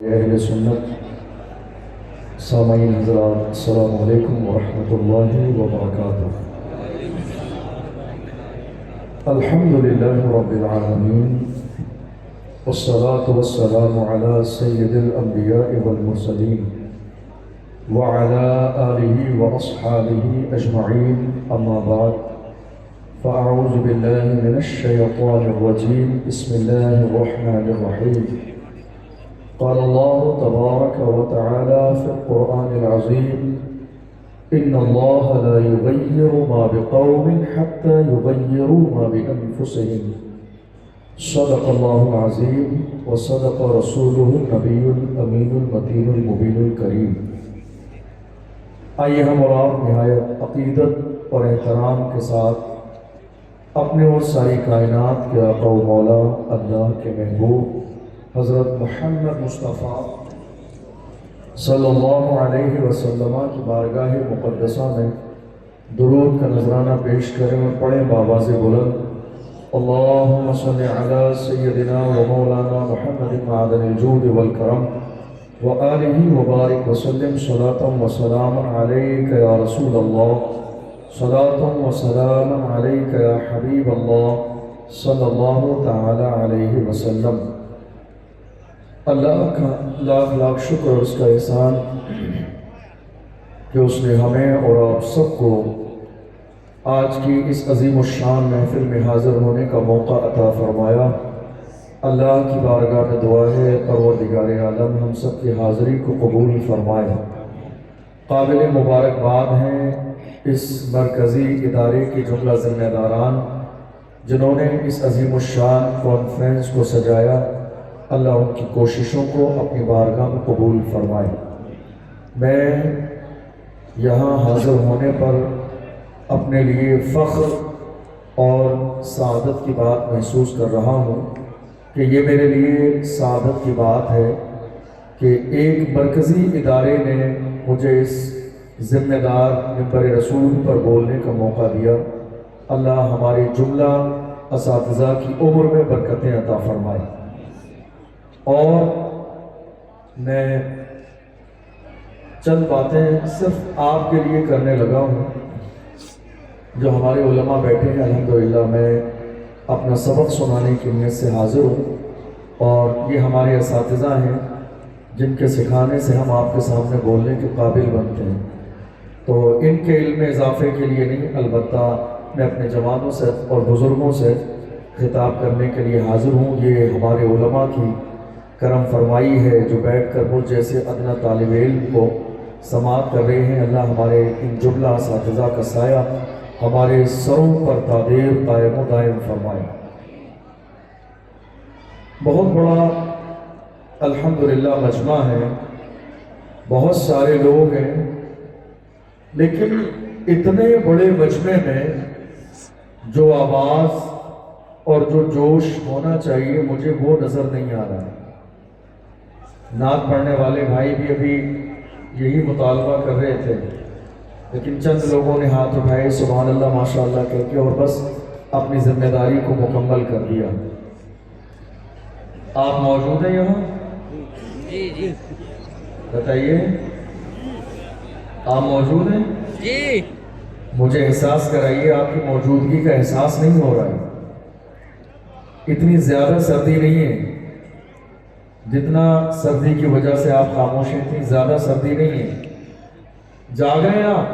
اہل سنت سامعین حضرات، السلام علیکم ورحمۃ اللہ وبرکاتہ۔ الحمدللہ رب العالمین، والصلاة والسلام علی سید الانبیاء والمرسلین وعلى آلہ واصحابہ اجمعین، اما بعد فاعوذ باللہ من الشیطان الرجیم، بسم اللہ الرحمن الرحیم۔ قال الله تبارك وتعالى في القرآن العظيم: إن الله لا يغير ما بقوم حتى يغيروا ما بأنفسهم، صدق الله العظيم وصدق رسوله النبي الأمين المتين المبين الكريم۔ آئیے ہم اور آپ نہایت عقیدت اور احترام کے ساتھ اپنے اور ساری کائنات کے آقا و مولا اللہ کے محبوب حضرت محمد مصطفیٰ صلی اللہ علیہ وسلم کی بارگاہ مقدسہ میں درود کا نذرانہ پیش کریں اور پڑھیں بآواز بلند: اللہم صل علی سیدنا و مولانا محمد معدن الجود والکرم وآلہ وبارک وسلم، صلاۃ و سلام علیک یا رسول اللہ، صلاۃ و سلام علیک یا حبیب اللہ صلی اللہ تعالی علیہ وسلم۔ اللہ کا لاکھ لاکھ شکر اور اس کا احسان کہ اس نے ہمیں اور آپ سب کو آج کی اس عظیم الشان محفل میں حاضر ہونے کا موقع عطا فرمایا۔ اللہ کی بارگاہ میں دعا ہے پروردگار عالم ہم سب کی حاضری کو قبول فرمائے۔ قابل مبارکباد ہیں اس مرکزی ادارے کے جملہ ذمہ داران جنہوں نے اس عظیم الشان کانفرنس کو سجایا۔ اللہ ان کی کوششوں کو اپنی بارگاہ میں قبول فرمائے۔ میں یہاں حاضر ہونے پر اپنے لیے فخر اور سعادت کی بات محسوس کر رہا ہوں کہ یہ میرے لیے سعادت کی بات ہے کہ ایک مرکزی ادارے نے مجھے اس ذمہ دار منبر رسول پر بولنے کا موقع دیا۔ اللہ ہمارے جملہ اساتذہ کی عمر میں برکتیں عطا فرمائے۔ اور میں چند باتیں صرف آپ کے لیے کرنے لگا ہوں۔ جو ہمارے علماء بیٹھے ہیں الحمدللہ، میں اپنا سبق سنانے کی نیت سے حاضر ہوں، اور یہ ہمارے اساتذہ ہیں جن کے سکھانے سے ہم آپ کے سامنے بولنے کے قابل بنتے ہیں۔ تو ان کے علم اضافے کے لیے نہیں، البتہ میں اپنے جوانوں سے اور بزرگوں سے خطاب کرنے کے لیے حاضر ہوں۔ یہ ہمارے علماء کی کرم فرمائی ہے جو بیٹھ کر مجھ جیسے ادنا طالب علم کو سماعت کر رہے ہیں۔ اللہ ہمارے ان جملہ اساتذہ کا سایہ ہمارے سروں پر تادیر قائم و دائم فرمائے۔ بہت بڑا الحمدللہ مجمع ہے، بہت سارے لوگ ہیں، لیکن اتنے بڑے مجمع میں جو آواز اور جو جوش ہونا چاہیے مجھے وہ نظر نہیں آ رہا ہے۔ نعت پڑھنے والے بھائی بھی ابھی یہی مطالبہ کر رہے تھے، لیکن چند لوگوں نے ہاتھ اٹھائے سبحان اللہ ماشاءاللہ کہہ کے اور بس اپنی ذمہ داری کو مکمل کر دیا۔ آپ موجود ہیں یہاں؟ جی بتائیے، آپ موجود ہیں؟ جی مجھے احساس کرائیے، آپ کی موجودگی کا احساس نہیں ہو رہا ہے۔ اتنی زیادہ سردی نہیں ہے جتنا سردی کی وجہ سے آپ خاموش ہیں، اتنی زیادہ سردی نہیں ہے۔ جاگ رہے ہیں آپ؟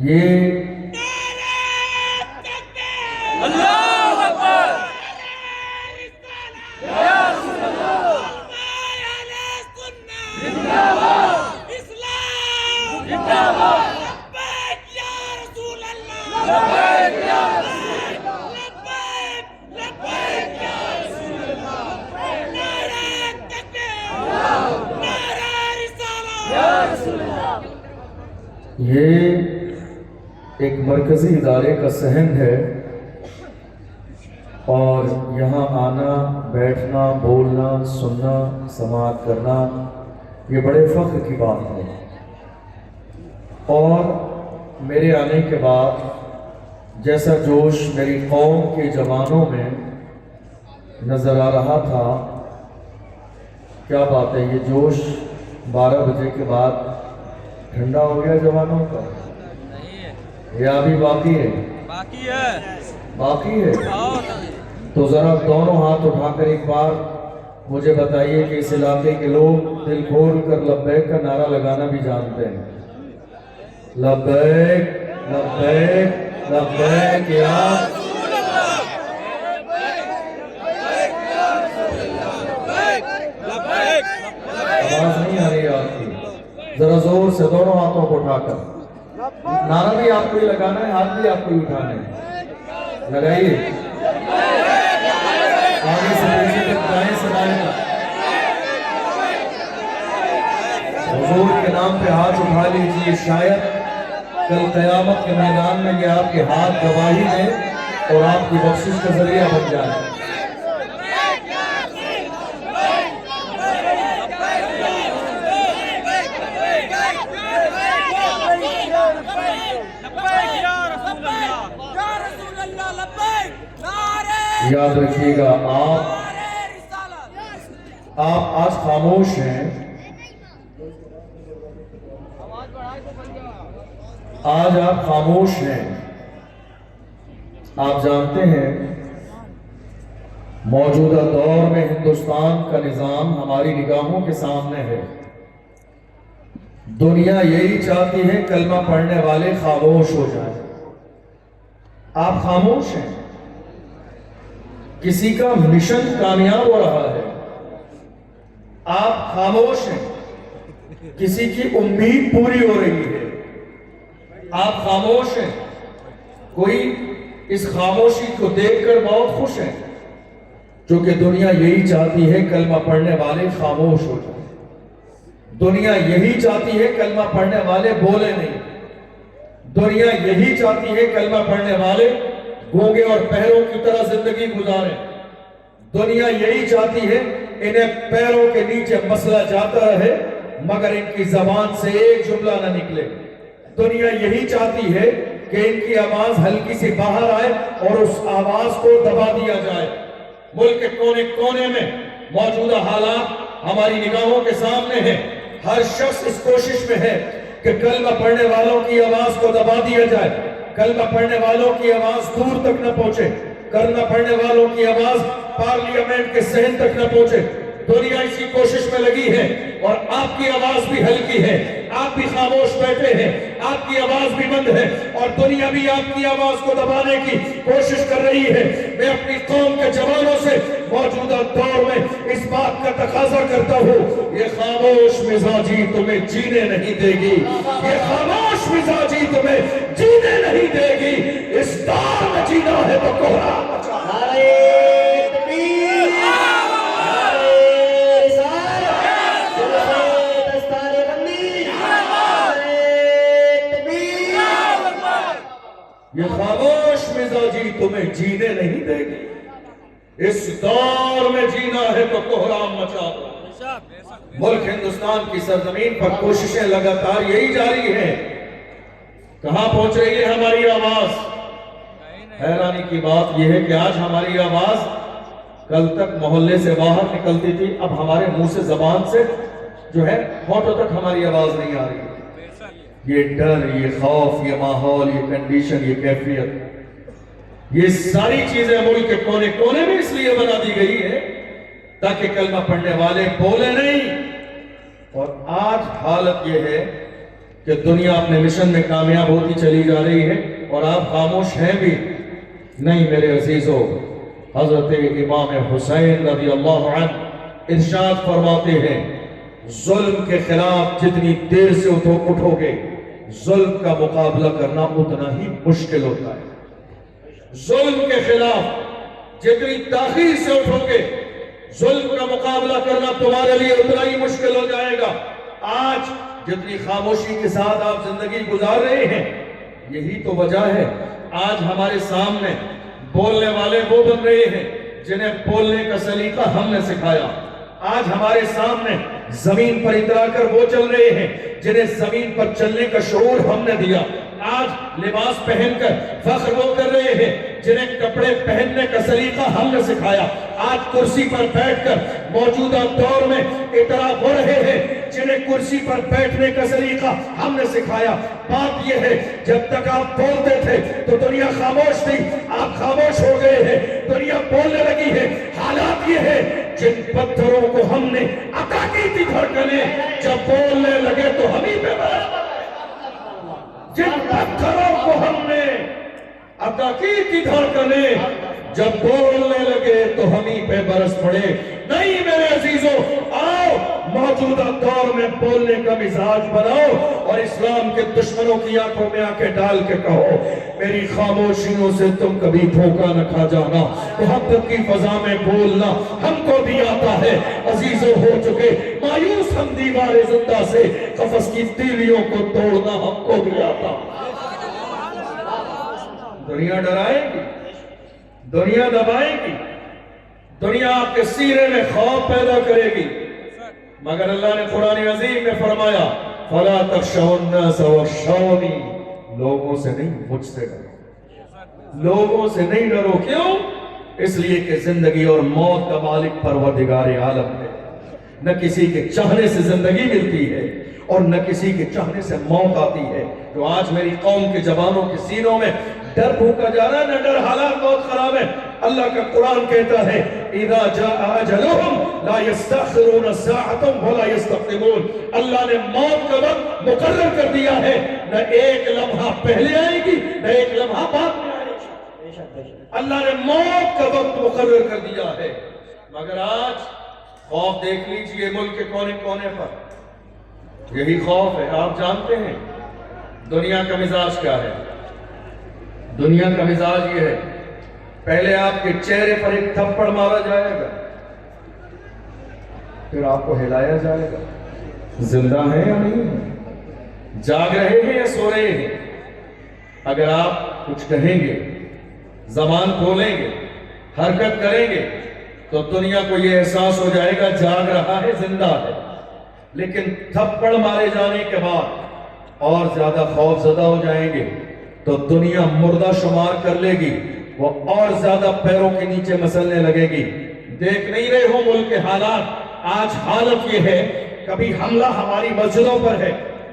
یہ اللہ اکبر، زندہ باد اسلام، زندہ باد لبیک یا رسول اللہ، لبیک یا رسول اللہ، لبیک لبیک یا رسول اللہ، نعرہ تکبیر، نعرہ رسالت یا رسول اللہ۔ یہ ایک مرکزی ادارے کا صحن ہے، اور یہاں آنا، بیٹھنا، بولنا، سننا، سماعت کرنا یہ بڑے فخر کی بات ہے۔ اور میرے آنے کے بعد جیسا جوش میری قوم کے جوانوں میں نظر آ رہا تھا، کیا بات ہے، یہ جوش 12 بجے کے بعد ٹھنڈا ہو گیا جوانوں کا؟ یا ابھی باقی ہے؟ باقی ہے۔ تو ذرا دونوں ہاتھ اٹھا کر ایک بار مجھے بتائیے کہ اس علاقے کے لوگ دل کھول کر لبیک کا نعرہ لگانا بھی جانتے ہیں؟ لبیک لبیک لبیک یا آواز نہیں آ رہی ہے آپ کی، ذرا زور سے دونوں ہاتھوں کو اٹھا کر نعرہ بھی آپ کو ہی لگانا ہے، ہاتھ بھی آپ کو ہی اٹھانے ہیں، لگائیے آگے سے پیچھے تک دائیں سے بائیں تک۔ حضور کے نام پہ ہاتھ اٹھا لیجیے، شاید کل قیامت کے میدان میں یہ آپ کے ہاتھ گواہی دیں اور آپ کی بخشش کا ذریعہ بن جائے۔ یاد رکھیے گا، آپ آج خاموش ہیں، آج آپ خاموش ہیں۔ آپ جانتے ہیں موجودہ دور میں ہندوستان کا نظام ہماری نگاہوں کے سامنے ہے۔ دنیا یہی چاہتی ہے کلمہ پڑھنے والے خاموش ہو جائیں۔ آپ خاموش ہیں، کسی کا مشن کامیاب ہو رہا ہے، آپ خاموش ہیں، کسی کی امید پوری ہو رہی ہے، آپ خاموش ہیں، کوئی اس خاموشی کو دیکھ کر بہت خوش ہیں، چونکہ دنیا یہی چاہتی ہے کلمہ پڑھنے والے خاموش ہو جائیں۔ دنیا یہی چاہتی ہے کلمہ پڑھنے والے بولے نہیں، دنیا یہی چاہتی ہے کلمہ پڑھنے والے گونگے اور بہروں کی طرح زندگی گزاریں۔ دنیا یہی چاہتی ہے انہیں پیروں کے نیچے مسئلہ جاتا رہے مگر ان کی زبان سے ایک جملہ نہ نکلے۔ دنیا یہی چاہتی ہے کہ ان کی آواز ہلکی سی باہر آئے اور اس آواز کو دبا دیا جائے۔ ملک کے کونے کونے میں موجودہ حالات ہماری نگاہوں کے سامنے ہیں، ہر شخص اس کوشش میں ہے کہ کلمہ پڑھنے والوں کی آواز کو دبا دیا جائے، کلمہ پڑھنے والوں کی آواز دور تک نہ پہنچے، کلمہ پڑھنے والوں کی آواز پارلیمنٹ کے صحن تک نہ پہنچے۔ دنیا اسی کوشش میں لگی ہے اور آپ کی آواز بھی ہلکی ہے، آپ بھی خاموش بیٹھے ہیں، آپ کی آواز بھی بند ہے اور دنیا بھی آپ کی آواز کو دبانے کی کوشش کر رہی ہے۔ میں اپنی قوم کے جوانوں سے موجودہ دور میں اس بات کا تقاضا کرتا ہوں، یہ خاموش مزاجی تمہیں جینے نہیں دے گی، یہ خاموش مزاجی تمہیں جینے نہیں دے گی۔ اس دور میں جینا ہے تو کوہرام مچا۔ یہ خاموش مزاجی تمہیں جینے نہیں دے گی، اس دور میں جینا ہے تو کوہرام مچا دو۔ ملک ہندوستان کی سرزمین پر کوششیں لگاتار یہی جاری ہیں۔ کہاں پہنچ رہی ہے ہماری آواز؟ حیرانی کی بات یہ ہے کہ آج ہماری آواز کل تک محلے سے باہر نکلتی تھی، اب ہمارے منہ سے زبان سے جو ہے ہونٹوں تک ہماری آواز نہیں آ رہی۔ یہ ڈر، یہ خوف، یہ ماحول، یہ کنڈیشن، یہ کیفیت، یہ ساری چیزیں ملک کے کونے کونے میں اس لیے بنا دی گئی ہے تاکہ کلمہ پڑھنے والے بولے نہیں۔ اور آج حالت یہ ہے کہ دنیا اپنے مشن میں کامیاب ہوتی چلی جا رہی ہے اور آپ خاموش ہیں بھی نہیں۔ میرے عزیزو، حضرت امام حسین رضی اللہ عنہ ارشاد فرماتے ہیں، ظلم کے خلاف جتنی دیر سے اٹھو گے ظلم کا مقابلہ کرنا اتنا ہی مشکل ہوتا ہے۔ ظلم کے خلاف جتنی تاخیر سے اٹھو گے ظلم کا مقابلہ کرنا تمہارے لیے اتنا ہی مشکل ہو جائے گا۔ آج جتنی خاموشی کے ساتھ آپ زندگی گزار رہے ہیں یہی تو وجہ ہے آج ہمارے سامنے بولنے والے وہ بن رہے ہیں جنہیں بولنے کا سلیقہ ہم نے سکھایا۔ آج ہمارے سامنے زمین پر اترا کر وہ چل رہے ہیں جنہیں زمین پر چلنے کا شعور ہم نے دیا۔ آج لباس پہن کر فخر وہ کر رہے ہیں جنہیں کپڑے پہننے کا سلیقہ ہم نے سکھایا، آج کرسی پر بیٹھ کر موجودہ دور میں اتنا ہو رہے ہیں جنہیں کرسی پر بیٹھنے کا سلیقہ ہم نے سکھایا۔ بات یہ ہے جب تک آپ بولتے تھے تو دنیا خاموش تھی، آپ خاموش ہو گئے ہیں، دنیا بولنے لگی ہے۔ حالات یہ ہے جن پتھروں کو ہم نے عطا کی تھی دھڑکنیں، جب بولنے لگے تو ہم ہی پہ برابر۔ جن پتھروں کو ہم نے عطا کی تھی دھڑکنیں، جب بولنے لگے تو ہم ہی پہ برس پڑے۔ نہیں میرے عزیزوں، آؤ موجودہ دور میں بولنے کا مزاج بناؤ اور اسلام کے دشمنوں کی آنکھوں میں آنکھیں ڈال کے کہو میری خاموشیوں سے تم کبھی دھوکہ نہ کھا جانا، محبت کی فضا میں بولنا ہم کو بھی آتا ہے۔ عزیزوں ہو چکے مایوس ہم دیوار زندہ سے، قفس کی تیلیوں کو توڑنا ہم کو بھی آتا۔ دنیا ڈرائے گی، دنیا دبائے گی، دنیا آپ کے سینے میں خوف پیدا کرے گی، مگر اللہ نے قرآن عظیم میں فرمایا فَلَا تَخْشَوُا النَّاسَ وَاخْشَوْنِي، لوگوں سے نہیں مجھ سے ڈرو، لوگوں سے نہیں ڈرو۔ کیوں؟ اس لیے کہ زندگی اور موت کا مالک پروردگار عالم ہے، نہ کسی کے چاہنے سے زندگی ملتی ہے اور نہ کسی کے چاہنے سے موت آتی ہے۔ تو آج میری قوم کے جوانوں کے سینوں میں ڈر بھوکا جا رہا ہے، نہ ڈر، حالات بہت خراب ہے۔ اللہ کا قرآن کہتا ہے اِذَا جَاءَ أَجَلُهُمْ لَا يَسْتَأْخِرُونَ سَاعَةً وَلَا يَسْتَقْدِمُونَ، اللہ نے موت کا وقت مقرر کر دیا ہے، نہ ایک لمحہ پہلے آئے گی نہ ایک لمحہ بعد میں آئے گی۔ اللہ نے موت کا وقت مقرر کر دیا ہے، مگر آج خوف دیکھ لیجئے ملک کے کونے کونے پر، یہی خوف ہے۔ آپ جانتے ہیں دنیا کا مزاج کیا ہے؟ دنیا کا مزاج یہ ہے پہلے آپ کے چہرے پر ایک تھپڑ مارا جائے گا، پھر آپ کو ہلایا جائے گا، زندہ ہیں یا نہیں، جاگ رہے ہیں یا سو رہے ہیں۔ اگر آپ کچھ کہیں گے، زبان کھولیں گے، حرکت کریں گے تو دنیا کو یہ احساس ہو جائے گا جاگ رہا ہے، زندہ ہے۔ لیکن تھپڑ مارے جانے کے بعد اور زیادہ خوف زدہ ہو جائیں گے تو دنیا مردہ شمار کر لے گی، وہ اور زیادہ پیروں کے نیچے مسلنے لگے گی۔ دیکھ نہیں رہے ہو ملک کے حالات؟ آج حالت یہ ہے کبھی حملہ ہماری مسجدوں پر ہے،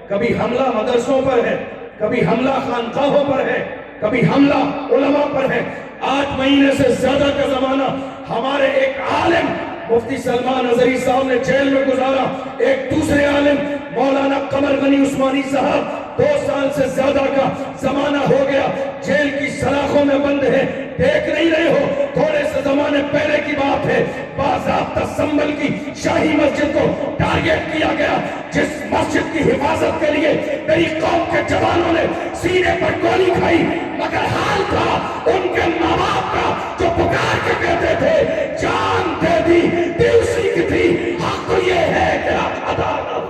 کبھی حملہ مدرسوں پر ہے، کبھی حملہ خانقاہوں پر ہے، کبھی حملہ علماء پر ہے۔ 8 مہینے سے زیادہ کا زمانہ ہمارے ایک عالم مفتی سلمان اظہری صاحب نے جیل میں گزارا، ایک دوسرے عالم مولانا قمر غنی عثمانی صاحب 2 سال سے زیادہ کا زمانہ ہو گیا جیل کی سلاخوں میں بند ہے۔ دیکھ نہیں رہے ہو تھوڑے سے زمانے پہلے کی بات ہے، باضابطہ سنبل کی شاہی مسجد کو ٹارگٹ کیا گیا، جس مسجد کی حفاظت کے لیے میری قوم کے جوانوں نے سینے پر گولی کھائی، مگر حال تھا ان کے ماں باپ کا جو پکار کے کہتے تھے جان دے دی دل اسی کی تھی، حق تو یہ ہے کہ آپ ادا نہ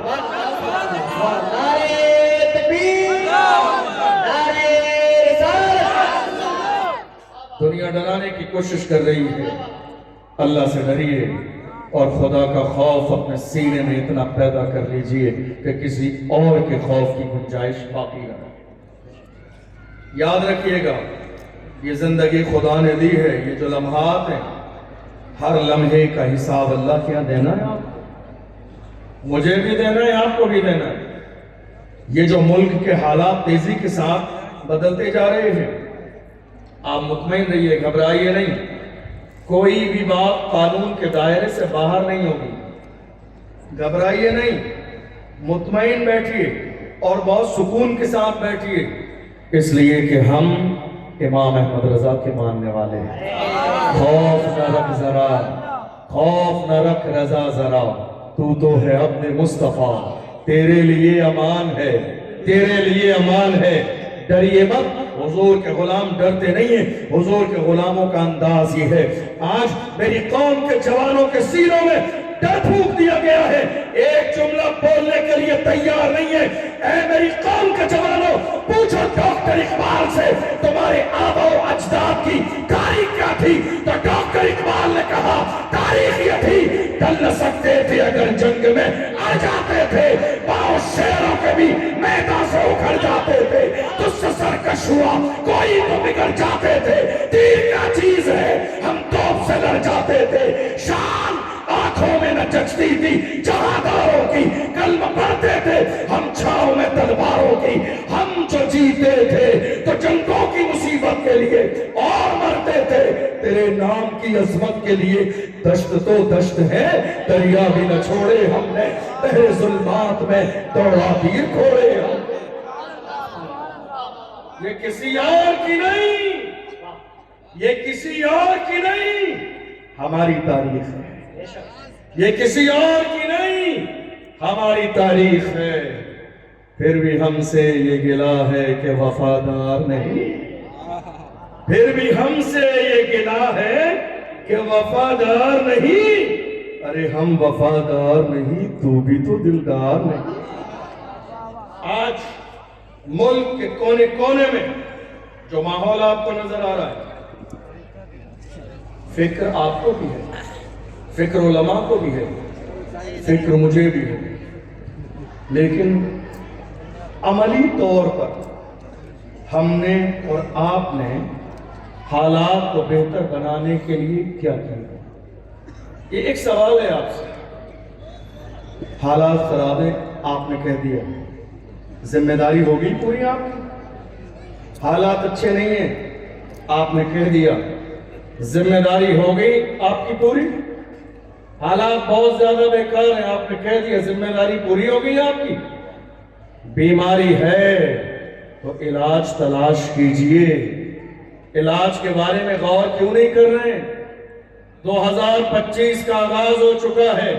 دنیا ڈرانے کی کوشش کر رہی ہے۔ اللہ سے ڈریے اور خدا کا خوف اپنے سینے میں اتنا پیدا کر لیجئے کہ کسی اور کے خوف کی گنجائش باقی نہ رہے۔ یاد رکھیے گا یہ زندگی خدا نے دی ہے، یہ جو لمحات ہیں ہر لمحے کا حساب اللہ کیا دینا ہے، آپ مجھے بھی دینا ہے، آپ کو بھی دینا ہے۔ یہ جو ملک کے حالات تیزی کے ساتھ بدلتے جا رہے ہیں، آپ مطمئن رہیے، گھبرائیے نہیں، کوئی بھی بات قانون کے دائرے سے باہر نہیں ہوگی۔ گھبرائیے نہیں، مطمئن بیٹھیے اور بہت سکون کے ساتھ بیٹھیے، اس لیے کہ ہم امام احمد رضا کے ماننے والے ہیں۔ خوف نہ رکھ ذرا، خوف نہ رکھ رضا ذرا، تو ہے عبد مصطفیٰ، تیرے لیے امان ہے، تیرے لیے امان ہے، ڈریے مت۔ حضور کے غلام ڈرتے نہیں ہیں، حضور کے غلاموں کا انداز یہ ہے۔ آج میری قوم کے جوانوں کے سینوں میں ڈر پھونک دیا گیا ہے، ایک جملہ بولنے کے لیے تیار نہیں ہے۔ اے میری قوم کے جوانوں، پوچھو ڈاکٹر اقبال سے تمہارے آبا و اجداد کی تاریخ کیا تھی، تو ڈاکٹر اقبال نے کہا تاریخ یہ تھی ڈل نہ سکتے تھے اگر جنگ میں آ جاتے تھے، پاؤں شیروں کے بھی میدان سے اکھڑ جاتے تھے، تجھ سے سرکش ہوا کوئی تو بگڑ جاتے تھے، کی عظمت کے لیے دشت تو دشت ہے، دریا بھی نہ چھوڑے ہم نے، بحر ظلمات میں دوڑا تیر کھوڑے ہم نے۔ یہ کسی اور کی نہیں، یہ کسی اور کی نہیں، ہماری تاریخ ہے۔ یہ کسی اور کی نہیں، ہماری تاریخ ہے۔ پھر بھی ہم سے یہ گلہ ہے کہ وفادار نہیں، پھر بھی ہم سے یہ گلہ ہے کہ وفادار نہیں۔ ارے ہم وفادار نہیں، تو بھی تو دلدار نہیں۔ آج ملک کے کونے کونے میں جو ماحول آپ کو نظر آ رہا ہے، فکر آپ کو بھی ہے، فکر علماء کو بھی ہے، فکر مجھے بھی ہے، لیکن عملی طور پر ہم نے اور آپ نے حالات کو بہتر بنانے کے لیے کیا کیا؟ یہ ایک سوال ہے آپ سے۔ حالات خراب ہیں، آپ نے کہہ دیا، ذمہ داری ہوگی پوری آپ کی۔ حالات اچھے نہیں ہیں، آپ نے کہہ دیا، ذمہ داری ہوگی آپ کی پوری۔ حالات بہت زیادہ بیکار ہیں، آپ نے کہہ دیا، ذمہ داری پوری ہوگی آپ کی۔ بیماری ہے تو علاج تلاش کیجئے، علاج کے بارے میں غور کیوں نہیں کر رہے ہیں؟ 2025 کا آغاز ہو چکا ہے،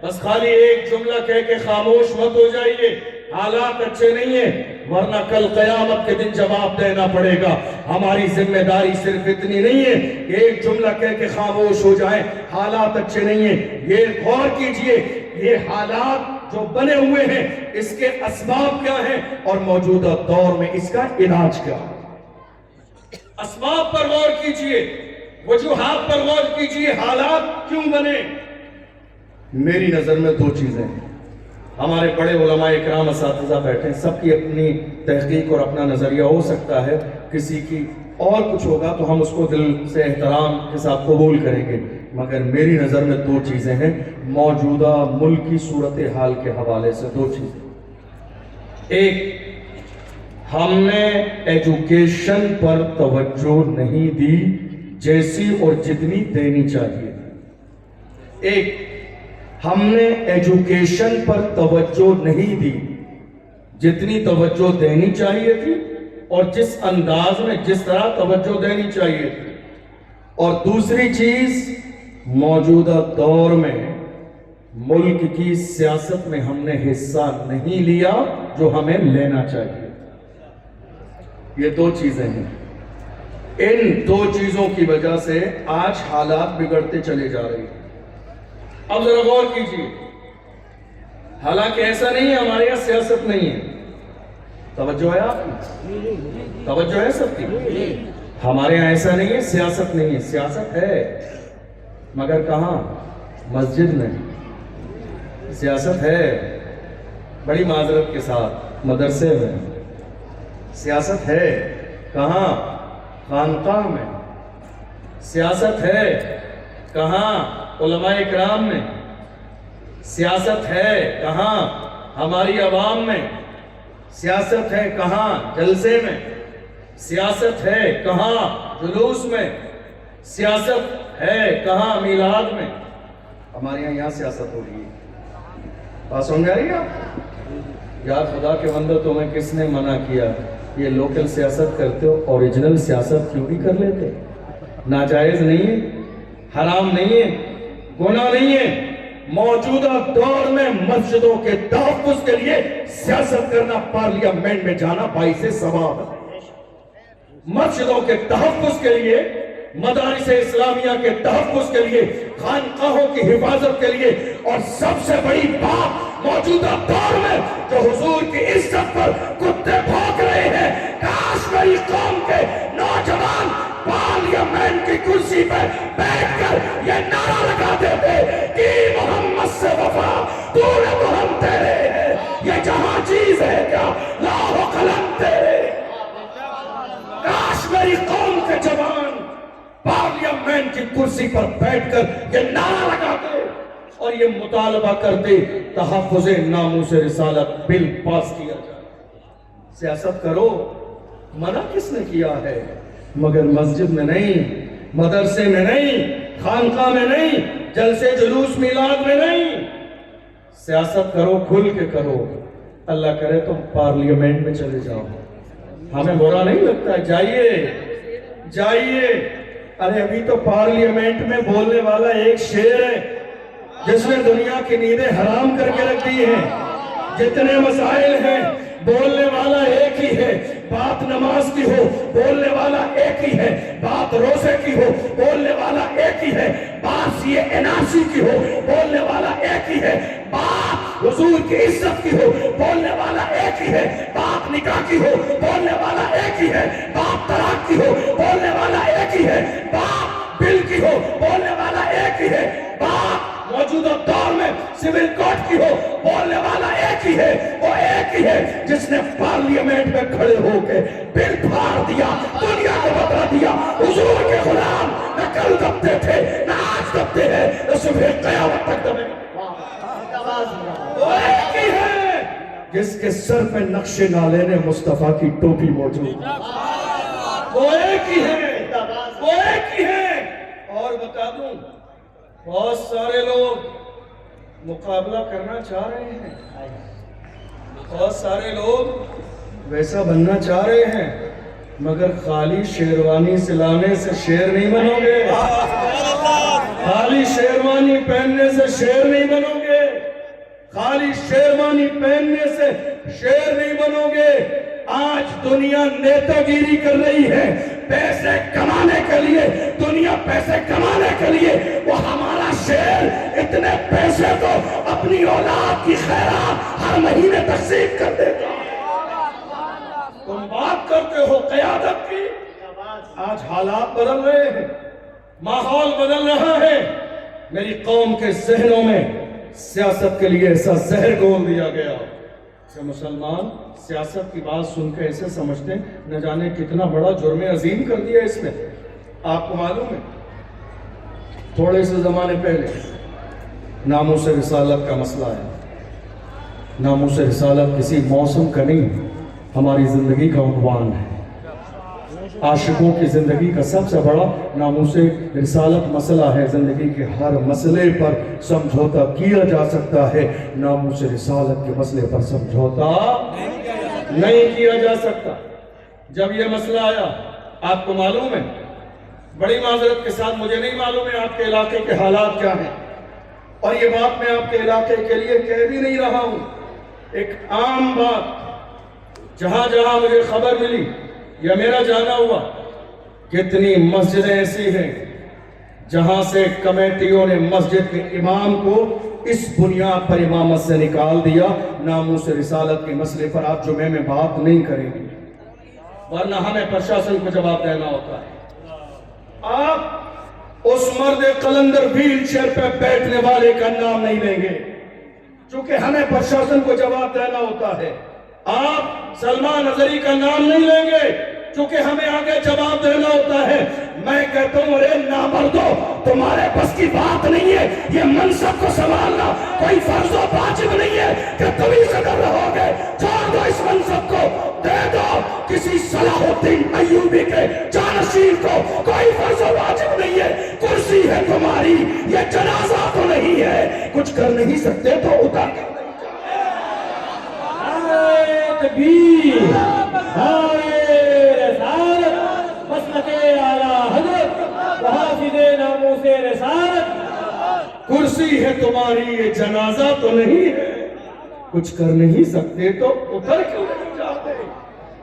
بس خالی ایک جملہ کہہ کے خاموش مت ہو جائیے، حالات اچھے نہیں ہیں، ورنہ کل قیامت کے دن جواب دینا پڑے گا۔ ہماری ذمہ داری صرف اتنی نہیں ہے کہ ایک جملہ کہہ کے خاموش ہو جائیں، حالات اچھے نہیں ہیں۔ یہ غور کیجئے، یہ حالات جو بنے ہوئے ہیں، اس کے اسباب کیا ہیں اور موجودہ دور میں اس کا علاج کیا ہے۔ اسباب پر غور کیجئے، وجوہات پر غور کیجئے، حالات کیوں بنے۔ میری نظر میں دو چیزیں ہیں۔ ہمارے بڑے علماء اکرام اساتذہ بیٹھے ہیں، سب کی اپنی تحقیق اور اپنا نظریہ ہو سکتا ہے، کسی کی اور کچھ ہوگا تو ہم اس کو دل سے احترام کے ساتھ قبول کریں گے، مگر میری نظر میں دو چیزیں ہیں موجودہ ملکی صورتحال کے حوالے سے۔ دو چیزیں، ایک، ہم نے ایجوکیشن پر توجہ نہیں دی جیسی اور جتنی دینی چاہیے۔ ایک، ہم نے ایجوکیشن پر توجہ نہیں دی جتنی توجہ دینی چاہیے تھی اور جس انداز میں جس طرح توجہ دینی چاہیے تھی۔ اور دوسری چیز، موجودہ دور میں ملک کی سیاست میں ہم نے حصہ نہیں لیا جو ہمیں لینا چاہیے۔ یہ دو چیزیں ہیں، ان دو چیزوں کی وجہ سے آج حالات بگڑتے چلے جا رہے ہیں۔ اب ذرا غور کیجئے، حالانکہ ایسا نہیں ہے ہمارے یہاں سیاست نہیں ہے، توجہ ہے آپ کی؟ توجہ ہے سب کی؟ ہمارے یہاں ایسا نہیں ہے سیاست نہیں ہے، سیاست ہے، مگر کہاں؟ مسجد میں سیاست ہے، بڑی معذرت کے ساتھ مدرسے میں سیاست ہے، کہاں؟ خانقاہ میں سیاست ہے، کہاں؟ علماء اکرام میں سیاست ہے، کہاں؟ ہماری عوام میں سیاست ہے، کہاں؟ جلسے میں سیاست ہے، کہاں؟ جلوس میں سیاست ہے، کہاں؟ میلاد میں۔ ہمارے یہاں سیاست ہو رہی ہے، بات سمجھ آ رہی ہے آپ؟ یا خدا کے بندو تمہیں کس نے منع کیا؟ یہ لوکل سیاست کرتے ہو، اوریجنل سیاست کیوں نہیں کر لیتے؟ ناجائز نہیں ہے، حرام نہیں ہے، گناہ نہیں ہے۔ موجودہ دور میں مسجدوں کے تحفظ کے لیے سیاست کرنا، پارلیمنٹ میں جانا باعث ثواب ہے۔ مسجدوں کے تحفظ کے لیے، مدارس اسلامیہ کے تحفظ کے لیے، خانقاہوں کی حفاظت کے لیے، اور سب سے بڑی بات موجودہ دور میں جو حضور کی عزت پر کتے بھونک رہے ہیں، کاش میری قوم کے نوجوان پارلیمنٹ کی کرسی پہ بیٹھ کر یہ نعرہ لگا دیتے کہ محمد سے وفا دور تو ہم تیرے ہیں، یہ جہاں چیز ہے کیا لاہ و قلم تیرے۔ کاش میری قوم کے جوان پارلیمنٹ کی کرسی پر بیٹھ کر یہ نعرہ لگاتے اور یہ مطالبہ کرتے تحفظ ناموس رسالت بل پاس کیا جائے۔ سیاست کرو، منع کس نے کیا ہے؟ مگر مسجد میں نہیں، مدرسے میں نہیں، خانقاہ میں نہیں، جلسے جلوس میلاد میں نہیں، سیاست کرو کھل کے کرو۔ اللہ کرے تم پارلیمنٹ میں چلے جاؤ، ہمیں برا نہیں لگتا ہے، جائیے جائیے۔ ارے ابھی تو پارلیمنٹ میں بولنے والا ایک شیر ہے جس نے دنیا کی نیندیں حرام کر کے رکھ دی ہیں۔ جتنے مسائل ہیں بولنے والا ایک ہی ہے، بات نماز کی ہو بولنے والا ایک ہی ہے، بات روزے کی ہو بولنے والا ایک ہی ہے، بات یہ اناسی کی ہو بولنے والا ایک ہی ہے، بات حضور کی عزت کی ہو بولنے والا ایک ہی ہے، بات نکاح کی ہو بولنے والا ایک ہی ہے، بات طلاق کی ہو بولنے والا ایک ہی ہے، بات بل کی ہو بولنے والا ایک ہی ہے، بات موجودہ دور میں سول کوڈ کی ہو بولنے والا ایک ہی ہے، وہ ایک ہی ہے جس نے پارلیمنٹ میں کھڑے ہو کے بل پھاڑ دیا، دنیا کو بتا دیا حضور کے غلام نہ کل دبتے تھے نہ آج دبتے ہیں، نہ صبح قیامت تک دبے۔ وہ ایک ہی ہے جس کے سر پہ نقش نالین مصطفیٰ کی ٹوپی موجود، وہ ایک ہی ہے، وہ ایک ہی ہے۔ اور بتا دوں، بہت سارے لوگ مقابلہ کرنا چاہ رہے ہیں، بہت سارے لوگ ویسا بننا چاہ رہے ہیں، مگر خالی شیروانی سلانے سے شیر نہیں بنو گے، خالی شیروانی پہننے سے شیر نہیں بنو گے، خالی شیروانی پہننے سے شیر نہیں بنو گے۔ آج دنیا نیتا گیری کر رہی ہے پیسے کمانے کے لیے، دنیا پیسے کمانے کے لیے، وہ ہمارا شیر اتنے پیسے تو اپنی اولاد کی خیرات ہر مہینے تقسیم کر دے گا۔ تم بات کرتے ہو قیادت کی، آج حالات بدل رہے ہیں، ماحول بدل رہا ہے۔ میری قوم کے ذہنوں میں سیاست کے لیے ایسا زہر گھول دیا گیا کہ مسلمان سیاست کی بات سن کے ایسے سمجھتے ہیں نہ جانے کتنا بڑا جرم عظیم کر دیا اس نے۔ آپ کو معلوم ہے تھوڑے سے زمانے پہلے ناموس رسالت کا مسئلہ ہے۔ ناموس رسالت کسی موسم کا نہیں، ہماری زندگی کا عنوان ہے۔ عاشقوں کی زندگی کا سب سے بڑا ناموس رسالت مسئلہ ہے۔ زندگی کے ہر مسئلے پر سمجھوتا کیا جا سکتا ہے، ناموس رسالت کے مسئلے پر سمجھوتا نہیں کیا جا سکتا۔ جب یہ مسئلہ آیا، آپ کو معلوم ہے، بڑی معذرت کے ساتھ مجھے نہیں معلوم ہے آپ کے علاقے کے حالات کیا ہیں، اور یہ بات میں آپ کے علاقے کے لیے کہہ بھی نہیں رہا ہوں، ایک عام بات جہاں جہاں مجھے خبر ملی یا میرا جانا ہوا، کتنی مسجدیں ایسی ہیں جہاں سے کمیٹیوں نے مسجد کے امام کو اس بنیاد پر امامت سے نکال دیا، ناموس رسالت کے مسئلے پر آپ جمعے میں بات نہیں کریں گے، ورنہ ہمیں پرشاسن کو جواب دینا ہوتا ہے۔ آپ اس مرد قلندر ویل چیئر پہ بیٹھنے والے کا نام نہیں لیں گے چونکہ ہمیں پرشاسن کو جواب دینا ہوتا ہے۔ آپ سلمان اظہری کا نام نہیں لیں گے چونکہ ہمیں آگے جواب دینا ہوتا ہے۔ میں کہتا ہوں ارے نامردو، تمہارے بس کی بات نہیں ہے یہ منصب کو سنبھالنا، کوئی فرض و واجب نہیں ہے کہ تم ہی صدر رہو گے، چھوڑ دو اس منصب کو، دے دو کسی صلاح الدین ایوبی کے جانشین کو، کوئی فرض و واجب نہیں ہے، کرسی ہے تمہاری، یہ جنازہ تو نہیں ہے، کچھ کر نہیں سکتے تو اتر کر تکبیر، نعرہ رسالت، مسلک اعلیٰ حضرت، محافظ ناموس رسالت۔ کرسی ہے تمہاری، یہ جنازہ تو نہیں ہے، کچھ کر نہیں سکتے تو اتر کیوں نہیں جاتے؟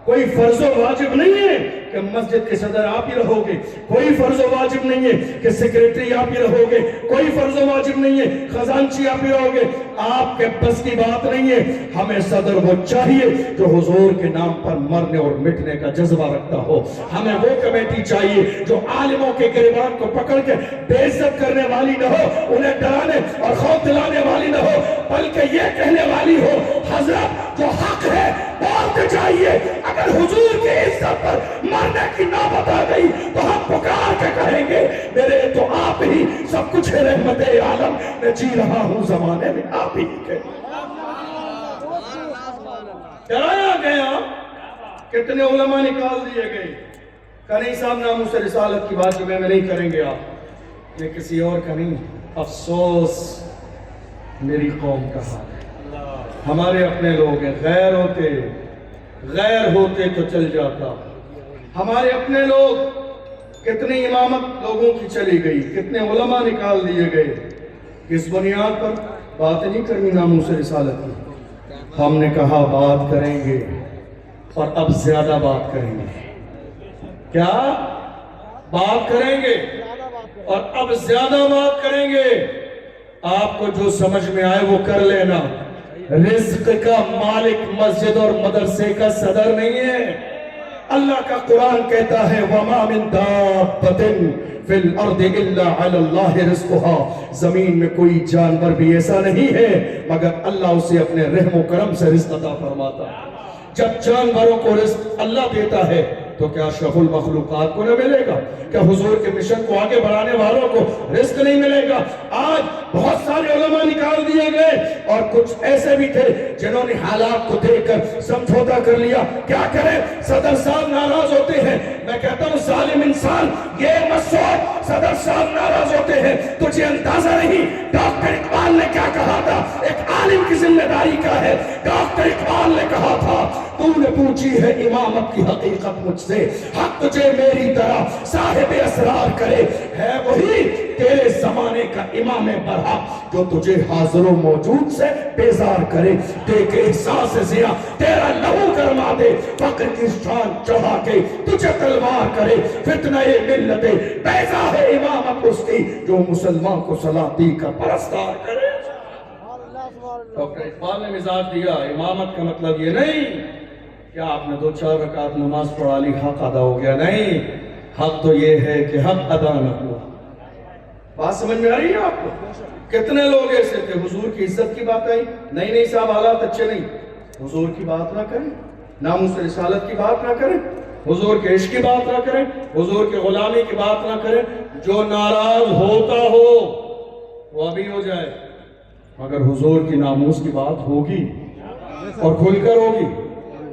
کوئی فرض و واجب نہیں ہے کہ مسجد کے صدر آپ ہی رہو گے، کوئی فرض و واجب نہیں ہے کہ سیکریٹری آپ ہی رہو گے، کوئی فرض و واجب نہیں ہے خزانچی آپ ہی رہو گے، آپ کے بس کی بات نہیں ہے۔ ہمیں صدر وہ چاہیے جو حضور کے نام پر مرنے اور مٹنے کا جذبہ رکھتا ہو، ہمیں وہ کمیٹی چاہیے جو عالموں کے گریبان کو پکڑ کے بے عزت کرنے والی نہ ہو، انہیں ڈرانے اور خوف دلانے والی نہ ہو، بلکہ یہ کہنے والی ہو حضرت جو حق ہے بولتے جائیے، اگر حضور کی عزت پر مرنے کی نوبت آ گئی تو ہم پکار کے کہیں گے میرے تو آپ ہی سب کچھ ہے، رحمت عالم میں جی رہا ہوں زمانے میں آپ ہی کے۔ ڈرایا گیا، کتنے علماء نکال دیے گئے، کنی صاحب ناموس رسالت کی بات جمعے میں نہیں کریں گے آپ، یہ کسی اور کا نہیں، افسوس میری قوم کا حال ہے۔ ہمارے اپنے لوگ ہیں، غیر ہوتے تو چل جاتا۔ ہمارے اپنے لوگ، کتنی امامت لوگوں کی چلی گئی، کتنے علماء نکال دیے گئے، کس بنیاد پر؟ بات نہیں کرنی ناموس رسالت کی۔ ہم نے کہا بات کریں گے، اور اب زیادہ بات کریں گے۔ کیا بات کریں گے اور اب زیادہ بات کریں گے؟ آپ کو جو سمجھ میں آئے وہ کر لینا۔ رزق کا مالک مسجد اور مدرسے کا صدر نہیں ہے۔ اللہ کا قرآن کہتا ہے وَمَا مِن دَابَّةٍ فِي الْأَرْضِ إِلَّا عَلَى اللَّهِ رِزْقُهَا، زمین میں کوئی جانور بھی ایسا نہیں ہے مگر اللہ اسے اپنے رحم و کرم سے رزق عطا فرماتا ہے۔ جب جانوروں کو رزق اللہ دیتا ہے تو کیا اشرف المخلوقات کو نہ ملے گا؟ کیا حضور کے مشن کو آگے بڑھانے والوں کو رزق نہیں ملے گا؟ آج بہت سارے علماء نکال دیے گئے اور کچھ ایسے بھی تھے جنہوں نے حالات کو دیکھ کر سمجھوتا کر لیا۔ کیا کریں؟ صدر صاحب ناراض ہوتے ہیں، میں کہتا ہوں ظالم انسان یہ مت سوچ صدر صاحب ناراض ہوتے ہیں، تجھے اندازہ نہیں ڈاکٹر اقبال نے کیا کہا تھا؟ ایک عالم کی ذمہ داری کا ہے۔ ڈاکٹر اقبال نے کہا تھا تو نے پوچھی ہے امامت کی حقیقت مجھ سے، حق تجھے میری طرح صاحب اسرار کرے، ہے وہی تیرے زمانے کا امام برحق جو تجھے حاضر و موجود سے بیزار کرے، دیکھ احساس ضیاء تیرا لہو گرما دے، فقر کی شان چڑھا کے تجھے تلوار کرے، فتنہ ملت بیضا ہے امامت اس کی جو مسلمان کو سلاطین کا پرستار کرے۔ ڈاکٹر اقبال نے مزاج دیا امامت کا مطلب یہ نہیں کیا آپ نے 2-4 رکعت نماز پڑھا لی حق ادا ہو گیا، نہیں، حق تو یہ ہے کہ حق ادا نہ ہوا۔ بات سمجھ میں آ رہی ہے آپ کو؟ کتنے لوگ ایسے تھے حضور کی عزت کی بات آئی، نہیں صاحب حالات اچھے نہیں، حضور کی بات نہ کریں، ناموس رسالت کی بات نہ کریں، حضور کے عشق کی بات نہ کریں، حضور کے غلامی کی بات نہ کریں۔ جو ناراض ہوتا ہو وہ ابھی ہو جائے، مگر حضور کی ناموس کی بات ہوگی اور کھل کر ہوگی،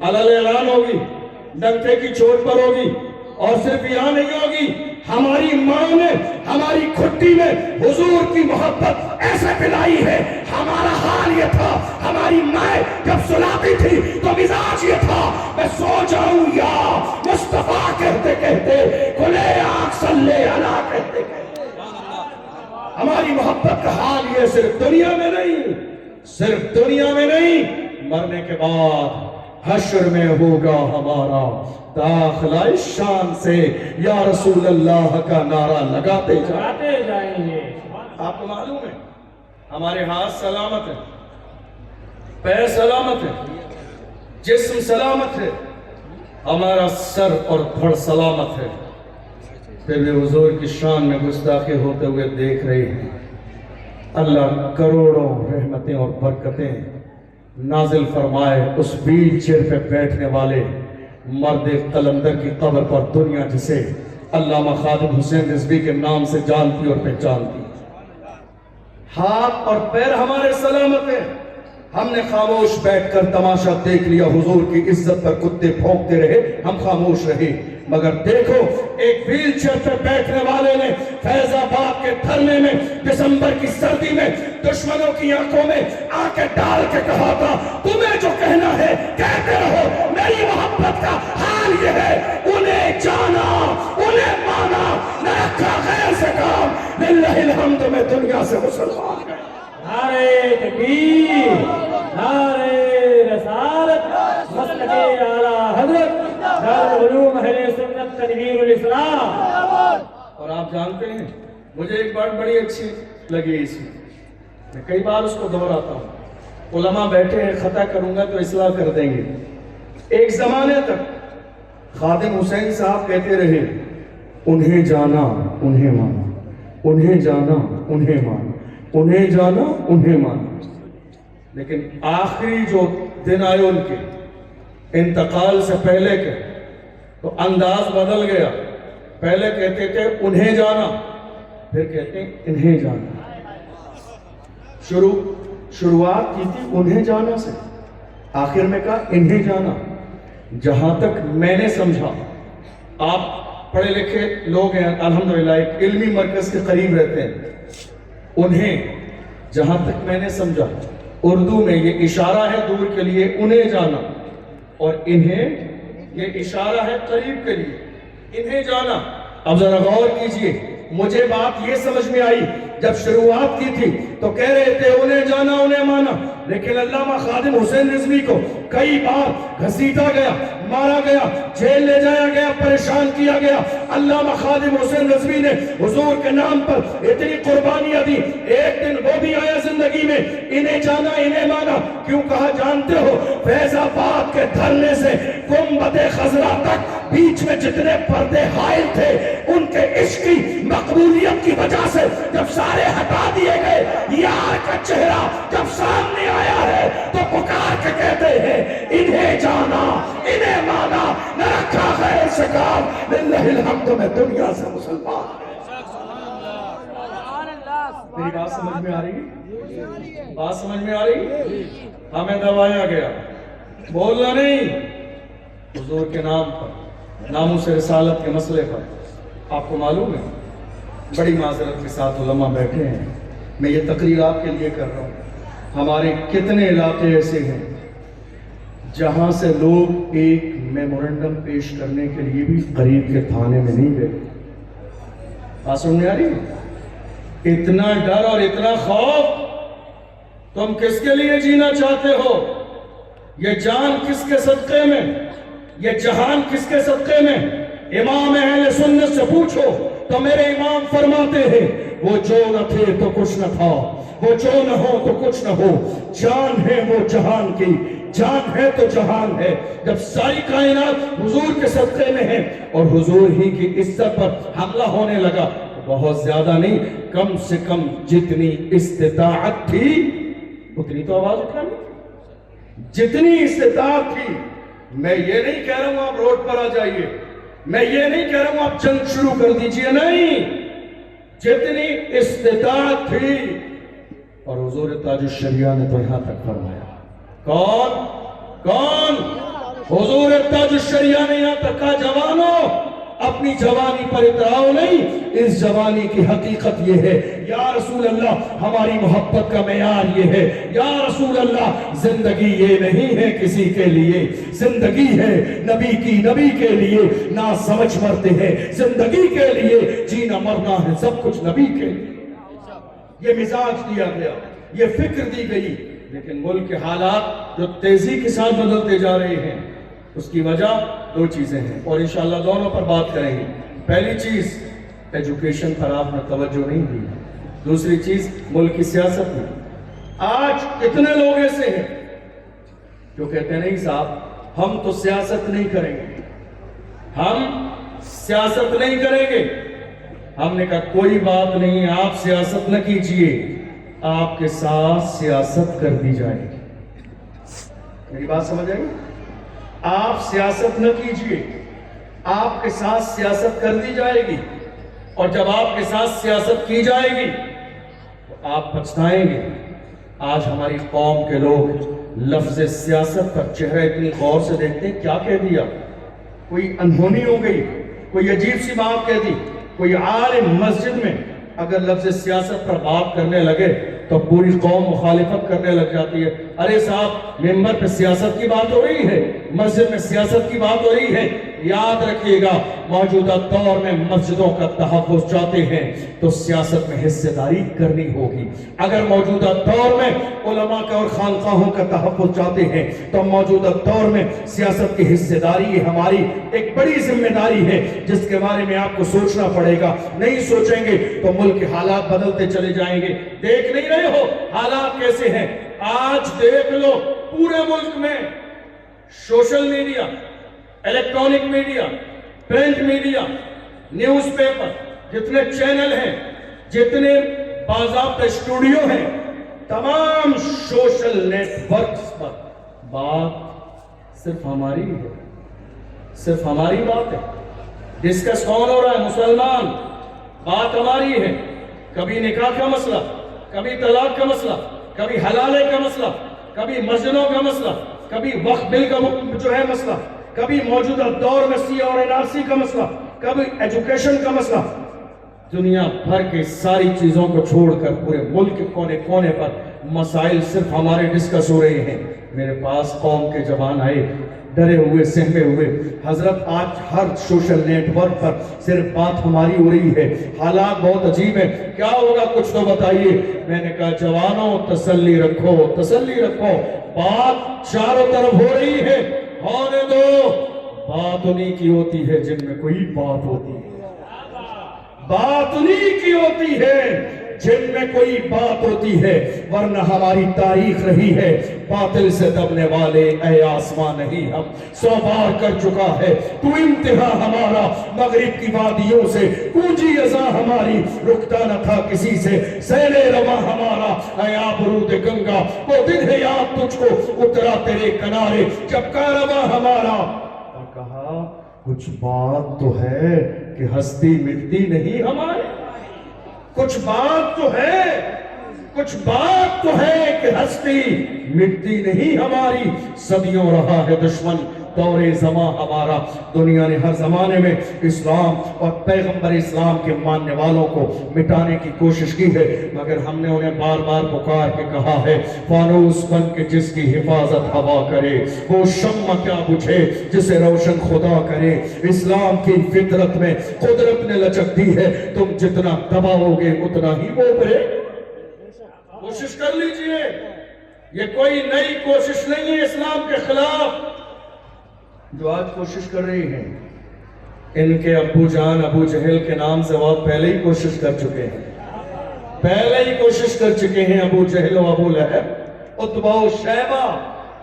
علل اعلان ہوگی، ڈنکے کی چوٹ پر ہوگی، اور صرف یہاں نہیں ہوگی، ہماری ماں نے ہماری کھٹی میں حضور کی محبت ایسے پلائی ہے۔ ہمارا حال یہ تھا، ہماری ماں جب سلاتی تھی تو مزاج یہ تھا میں سو جاؤں یا مصطفیٰ کہتے کہتے کھلے آنکھ صلی علیہ کہتے کہتے۔ ہماری محبت کا حال یہ صرف دنیا میں نہیں، صرف دنیا میں نہیں، مرنے کے بعد حشر میں ہوگا ہمارا داخلہ شان سے یا رسول اللہ کا نعرہ لگاتے جائیں گے۔ آپ کو معلوم ہے ہمارے ہاتھ سلامت ہیں، پیر سلامت ہے، جسم سلامت ہے، ہمارا سر اور دھڑ سلامت ہے، پھر بھی حضور کی شان میں گستاخی ہوتے ہوئے دیکھ رہے ہیں۔ اللہ کروڑوں رحمتیں اور برکتیں نازل فرمائے اس ویل چیئر پہ بیٹھنے والے مرد قلندر کی قبر پر، دنیا جسے علامہ خادم حسین رضوی کے نام سے جانتی اور پہچانتی۔ ہاتھ اور پیر ہمارے سلامت ہیں، ہم نے خاموش بیٹھ کر تماشا دیکھ لیا، حضور کی عزت پر کتے بھونکتے رہے، ہم خاموش رہے، مگر دیکھو ایک ویل چیئر پہ بیٹھنے والے نے فیض آباد کے دھرنے میں دسمبر کی سردی میں دشمنوں کی آنکھوں میں آنکھیں ڈال کے کہا تھا تمہیں جو کہنا ہے کہتے رہو، میری محبت کا حال یہ ہے، انہیں جانا انہیں مانا، نہ رکھا غیر سے کام، للہ الحمد میں دنیا سے مسلمان گئے۔ نعرہ تکبیر، نعرہ رسالت، مسلک اعلیٰ حضرت دارالعلوم اہل سنت تنویر الاسلام۔ اور آپ جانتے ہیں مجھے ایک بات بڑی اچھی لگی اس میں کئی بار اس کو دہراتا ہوں، علماء بیٹھے ہیں، خطا کروں گا تو اصلاح کر دیں گے۔ ایک زمانے تک خادم حسین صاحب کہتے رہے انہیں جانا انہیں مانا، انہیں جانا انہیں مانا، انہیں جانا انہیں مانا، لیکن آخری جو دن آئے ان کے انتقال سے پہلے کے تو انداز بدل گیا، پہلے کہتے تھے انہیں جانا، پھر کہتے ہیں انہیں جانا۔ شروعات کی تھی انہیں جانا سے، آخر میں کہا انہیں جانا۔ جہاں تک میں نے سمجھا، آپ پڑھے لکھے لوگ ہیں الحمدللہ، ایک علمی مرکز کے قریب رہتے ہیں، انہیں جہاں تک میں نے سمجھا اردو میں یہ اشارہ ہے دور کے لیے انہیں جانا، اور انہیں یہ اشارہ ہے قریب کے لیے انہیں جانا۔ اب ذرا غور کیجئے، مجھے بات یہ سمجھ میں آئی جب شروعات کی تھی تو کہہ رہے تھے انہیں جانا انہیں مانا، لیکن علامہ خادم حسین رضوی کو کئی بار گھسیٹا گیا، مارا گیا، جیل لے جایا گیا، پریشان کیا گیا۔ علامہ خادم حسین رضوی نے حضور کے نام پر اتنی قربانیاں دی، ایک دن وہ بھی آیا زندگی میں، انہیں جانا انہیں مانا۔ کیوں کہا جانتے ہو؟ فیض آباد کے دھرنے سے گنبد خضرا تک بیچ میں جتنے پردے حائل تھے ان کے عشق کی مقبولیت کی وجہ سے جب سارے ہٹا دیے گئے، یار کا چہرہ جب سامنے آیا ہے تو پکار کے کہتے ہیں انہیں جانا انہیں مانا، نہ رکھا غیر سے کام، للہ الحمد میں دنیا سے مسلمان۔ میری بات سمجھ میں آ رہی؟ بات سمجھ میں آ رہی؟ ہمیں دبایا گیا، بولنا نہیں، حضور کے نام پر، ناموس رسالت کے مسئلے پر۔ آپ کو معلوم ہے بڑی معذرت کے ساتھ علماء بیٹھے ہیں، میں یہ تقریر آپ کے لیے کر رہا ہوں، ہمارے کتنے علاقے ایسے ہیں جہاں سے لوگ ایک میمورنڈم پیش کرنے کے لیے بھی قریب کے تھانے میں نہیں گئے۔ بات سمجھ میں آ رہی ہے؟ اتنا ڈر اور اتنا خوف، تم کس کے لیے جینا چاہتے ہو؟ یہ جان کس کے صدقے میں؟ یہ جہان کس کے صدقے میں؟ امام اہل سنت سے پوچھو تو میرے امام فرماتے ہیں وہ جو نہ تھے تو کچھ نہ تھا، وہ جو نہ ہو تو کچھ نہ ہو، جان ہے وہ جہان کی، جان ہے تو جہان ہے۔ جب ساری کائنات حضور کے صدقے میں ہے اور حضور ہی کی عزت پر حملہ ہونے لگا، بہت زیادہ نہیں، کم سے کم جتنی استطاعت تھی اتنی تو آواز اٹھانی، جتنی استطاعت تھی۔ میں یہ نہیں کہہ رہا ہوں آپ روڈ پر آ جائیے، میں یہ نہیں کہہ رہا ہوں آپ جنگ شروع کر دیجئے، نہیں، جتنی استطاعت تھی۔ اور حضور تاج الشریعہ نے تو یہاں تک فرمایا، کون؟ حضور تاج الشریعہ نے یہاں تک کہا جوانوں اپنی جوانی پر اتراؤ نہیں، اس جوانی کی حقیقت یہ ہے، یا رسول اللہ ہماری محبت کا معیار یہ ہے، یا رسول اللہ زندگی یہ نہیں ہے کسی کے لیے، زندگی ہے نبی کی، نبی کے لیے نہ سمجھ مرتے ہیں، زندگی کے لیے جینا مرنا ہے سب کچھ نبی کے لیے۔ یہ مزاج دیا گیا، یہ فکر دی گئی، لیکن ملک کے حالات جو تیزی کے ساتھ بدلتے جا رہے ہیں اس کی وجہ دو چیزیں ہیں، اور انشاءاللہ دونوں پر بات کریں گے۔ پہلی چیز ایجوکیشن پر آپ نے توجہ نہیں دی، دوسری چیز ملک کی سیاست میں۔ آج کتنے لوگ ایسے ہیں جو کہتے ہیں نہیں صاحب ہم تو سیاست نہیں کریں گے، ہم سیاست نہیں کریں گے۔ ہم نے کہا کوئی بات نہیں، آپ سیاست نہ کیجئے، آپ کے ساتھ سیاست کر دی جائے گی۔ میری بات سمجھ آئی؟ آپ سیاست نہ کیجئے، آپ کے ساتھ سیاست کر دی جائے گی، اور جب آپ کے ساتھ سیاست کی جائے گی تو آپ پچھتائیں گے۔ آج ہماری قوم کے لوگ لفظ سیاست پر چہرہ اتنی غور سے دیکھتے ہیں، کیا کہہ دیا؟ کوئی انہونی ہو گئی، کوئی عجیب سی بات کہہ دی، کوئی عالم مسجد میں اگر لفظ سیاست پر بات کرنے لگے تو پوری قوم مخالفت کرنے لگ جاتی ہے۔ ارے صاحب ممبر پہ سیاست کی بات ہو رہی ہے، مسجد میں سیاست کی بات ہو رہی ہے۔ یاد رکھیے گا موجودہ دور میں مسجدوں کا تحفظ چاہتے ہیں تو سیاست میں حصہ داری کرنی ہوگی۔ اگر موجودہ دور میں علماء کا اور خانقاہوں کا تحفظ چاہتے ہیں تو موجودہ دور میں سیاست کی حصہ داری یہ ہماری ایک بڑی ذمہ داری ہے جس کے بارے میں آپ کو سوچنا پڑے گا۔ نہیں سوچیں گے تو ملک کے حالات بدلتے چلے جائیں گے۔ دیکھ نہیں رہے ہو حالات کیسے ہیں؟ آج دیکھ لو پورے ملک میں social media, electronic media, print media, news paper, جتنے چینل ہیں، جتنے باضابطہ اسٹوڈیو ہیں، تمام سوشل نیٹ ورکس پر بات صرف ہماری ہے، صرف ہماری بات ہے۔ ڈسکس کون ہو رہا ہے؟ مسلمان۔ بات ہماری ہے، کبھی نکاح کا مسئلہ، کبھی طلاق کا مسئلہ، کبھی حلالے کا مسئلہ، کبھی مسجدوں کا مسئلہ، کبھی وقف بل کا جو ہے مسئلہ، کبھی موجودہ دور میں سی اور این آر سی کا مسئلہ، کبھی ایجوکیشن کا مسئلہ، دنیا بھر کے ساری چیزوں کو چھوڑ کر پورے ملک کے کونے کونے پر مسائل صرف ہمارے ڈسکس ہو رہے ہیں۔ میرے پاس قوم کے جوان آئے ڈرے ہوئے سہمے ہوئے، حضرت آج ہر سوشل نیٹ ورک پر صرف بات ہماری ہو رہی ہے، حالات بہت عجیب ہیں، کیا ہوگا کچھ تو بتائیے۔ میں نے کہا جوانوں تسلی رکھو، تسلی رکھو، بات چاروں طرف ہو رہی ہے، ہونے دو۔ بات انہی کی ہوتی ہے جن میں کوئی بات ہوتی ہے، بات انہی کی ہوتی ہے جن میں کوئی بات ہوتی ہے، ورنہ ہماری تاریخ رہی ہے باطل سے دبنے والے اے آسمان نہیں، ہم 100 بار کر چکا ہے تو انتہا ہمارا، مغرب کی وادیوں سے گونجی اذاں ہماری، رکتا نہ تھا کسی سے سیل رواں ہمارا، اے آبرود گنگا وہ دن ہے یاد تجھ کو، اترا تیرے کنارے جب کارواں ہمارا۔ اور کہا کچھ بات تو ہے کہ ہستی مٹتی نہیں ہماری، کچھ بات تو ہے، کچھ بات تو ہے کہ ہستی مٹتی نہیں ہماری، صدیوں رہا ہے دشمن دور زمان ہمارا، دنیا نے ہر زمانے میں اسلام اور پیغمبر اسلام کے ماننے والوں کو مٹانے کی کوشش کی ہے، مگر ہم نے انہیں بار بار پکار کے کہا ہے فانوس بن کے جس کی حفاظت ہوا کرے، وہ شمع کیا بجھے جسے روشن خدا کرے۔ اسلام کی فطرت میں قدرت نے لچک دی ہے، تم جتنا دباؤ گے اتنا ہی وہ ابھرے۔ کوشش کر لیجئے، یہ کوئی نئی کوشش نہیں ہے اسلام کے خلاف جو آج کوشش کر رہی ہیں۔ ان کے ابو جان ابو جہل کے نام سے وہ پہلے ہی کوشش کر چکے ہیں، پہلے ہی کوشش کر چکے ہیں، ابو جہل و ابو لہب عتبہ و شیبہ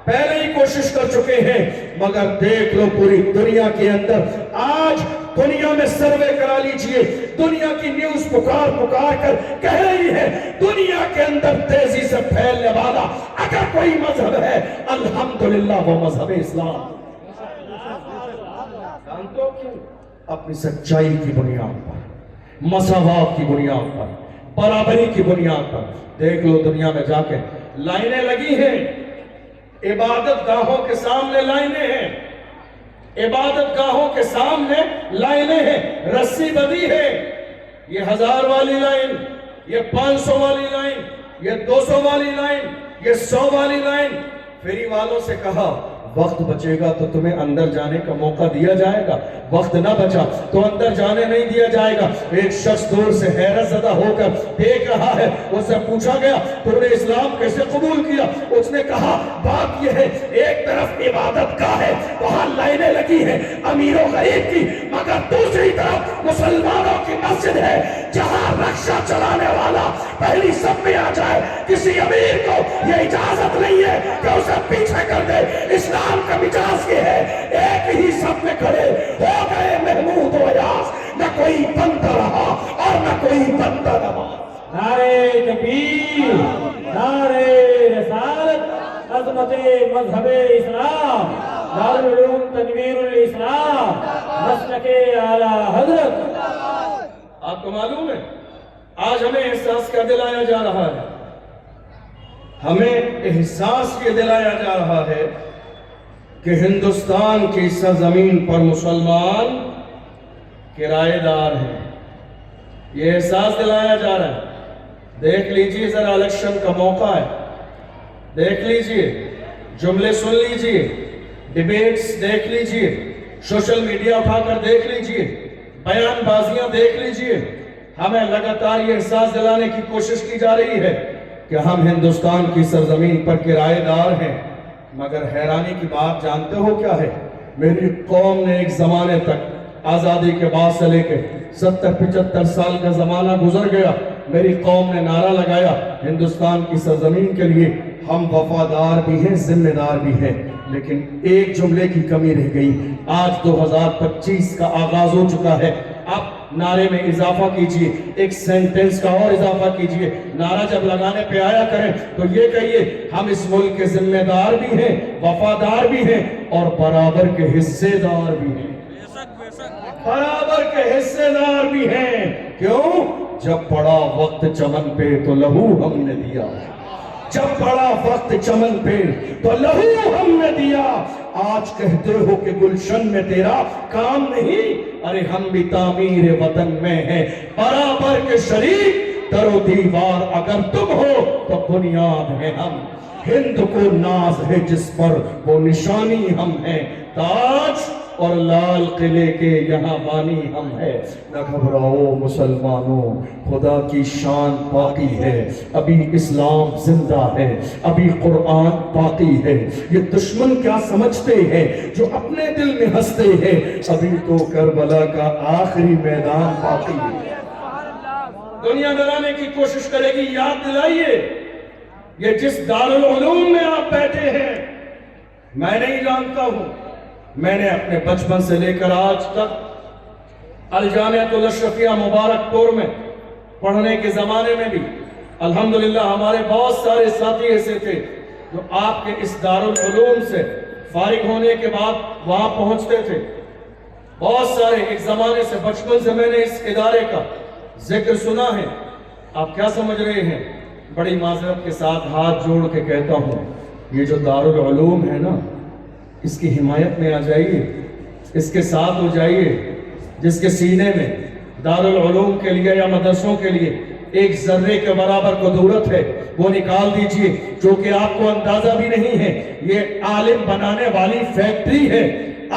پہلے ہی کوشش کر چکے ہیں، مگر دیکھ لو پوری دنیا کے اندر آج دنیا میں سروے کرا لیجئے، دنیا کی نیوز پکار پکار کر کہہ رہی ہے دنیا کے اندر تیزی سے پھیلنے والا اگر کوئی مذہب ہے الحمدللہ وہ مذہب اسلام۔ جانتو کیوں؟ اپنی سچائی کی بنیاد پر، مساوات کی بنیاد پر، برابری کی بنیاد پر۔ دیکھ لو دنیا میں جا کے لائنیں لگی ہیں، عبادت گاہوں کے سامنے لائنیں ہیں، عبادت گاہوں کے سامنے لائنیں ہیں، رسی بندھی ہے، یہ 1000 والی لائن، یہ 500 والی لائن، یہ 200 والی لائن، یہ 100 والی لائن۔ فیری والوں سے کہا وقت بچے گا تو تمہیں اندر جانے کا موقع دیا جائے گا، وقت نہ بچا تو اندر جانے نہیں دیا جائے گا۔ ایک شخص دور سے حیرت زدہ ہو کر دیکھ رہا ہے، اس سے پوچھا گیا تو نے اسلام کیسے قبول کیا؟ اس نے کہا بات یہ ہے ایک طرف عبادت گاہ ہے، وہاں لائنیں لگی ہیں امیر و غریب کی، مگر دوسری طرف مسلمانوں کی مسجد ہے جہاں رکشہ چلانے والا پہلی صف میں آ جائے، کسی امیر کو یہ اجازت نہیں ہے کہ اسے پیچھے کر دے۔ اسلام کا مجاز یہ ہے ایک ہی صف میں کھڑے ہو گئے محمود و ایاز، نہ کوئی بندہ رہا اور نہ کوئی بندہ رہا۔ نعرہ تکبیر، نعرہ رسالت، عظمت مذہب اسلام، دارالعلوم تنویر الاسلام، مسلک اعلیٰ حضرت۔ آپ کو معلوم ہے آج ہمیں احساس کیا دلایا جا رہا ہے؟ ہمیں احساس یہ دلایا جا رہا ہے کہ ہندوستان کی سرزمین پر مسلمان کرایہ دار ہیں، یہ احساس دلایا جا رہا ہے۔ دیکھ لیجئے ذرا الیکشن کا موقع ہے، دیکھ لیجئے، جملے سن لیجئے، ڈیبیٹس دیکھ لیجئے، سوشل میڈیا اٹھا کر دیکھ لیجئے، بیان بازیاں دیکھ لیجئے، ہمیں لگاتار یہ احساس دلانے کی کوشش کی جا رہی ہے کہ ہم ہندوستان کی سرزمین پر کرایہ دار ہیں، مگر حیرانی کی بات جانتے ہو کیا ہے؟ میری قوم نے ایک زمانے تک آزادی کے بعد سے لے کے 70-75 سال کا زمانہ گزر گیا، میری قوم نے نعرہ لگایا ہندوستان کی سرزمین کے لیے ہم وفادار بھی ہیں ذمہ دار بھی ہیں، لیکن ایک جملے کی کمی رہ گئی۔ آج 2025 کا آغاز ہو چکا ہے، اب نعرے میں اضافہ کیجئے، ایک سینٹنس کا اور اضافہ کیجئے، نعرہ جب لگانے پہ آیا کریں تو یہ کہیے ہم اس ملک کے ذمہ دار بھی ہیں، وفادار بھی ہیں اور برابر کے حصے دار بھی ہیں، برابر کے حصے دار بھی ہیں۔ کیوں؟ جب پڑا وقت چمن پہ تو لہو ہم نے دیا، جب پڑا وقت چمن پہ تو لہو ہم نے دیا، آج کہتے ہو کہ گلشن میں تیرا کام نہیں، ارے ہم بھی تعمیر وطن میں ہیں برابر کے شریک، در و دیوار اگر تم ہو تو بنیاد ہے ہم، ہند کو ناز ہے جس پر وہ نشانی ہم ہیں، تاج اور لال قلعے کے یہاں بانی ہم ہے، نہ گھبراؤ مسلمانوں خدا کی شان باقی ہے، ابھی اسلام زندہ ہے، ابھی قرآن باقی ہے، یہ دشمن کیا سمجھتے ہیں جو اپنے دل میں ہنستے ہیں، ابھی تو کربلا کا آخری میدان باقی ہے۔ دنیا ڈرانے کی کوشش کرے گی، یاد دلائیے یہ جس دارالعلوم میں آپ بیٹھے ہیں میں نہیں جانتا ہوں، میں نے اپنے بچپن سے لے کر آج تک الجامعۃ الاشرفیہ مبارک پور میں پڑھنے کے زمانے میں بھی الحمدللہ ہمارے بہت سارے ساتھی ایسے تھے جو آپ کے اس دارالعلوم سے فارغ ہونے کے بعد وہاں پہنچتے تھے، بہت سارے، ایک زمانے سے بچپن سے میں نے اس ادارے کا ذکر سنا ہے۔ آپ کیا سمجھ رہے ہیں؟ بڑی معذرت کے ساتھ ہاتھ جوڑ کے کہتا ہوں، یہ جو دارالعلوم ہے نا، اس کی حمایت میں آ جائیے، اس کے ساتھ ہو جائیے، جس کے سینے میں دارالعلوم کے لیے یا مدرسوں کے لیے ایک ذرے کے برابر قدرت ہے وہ نکال دیجئے، جو کہ آپ کو اندازہ بھی نہیں ہے، یہ عالم بنانے والی فیکٹری ہے،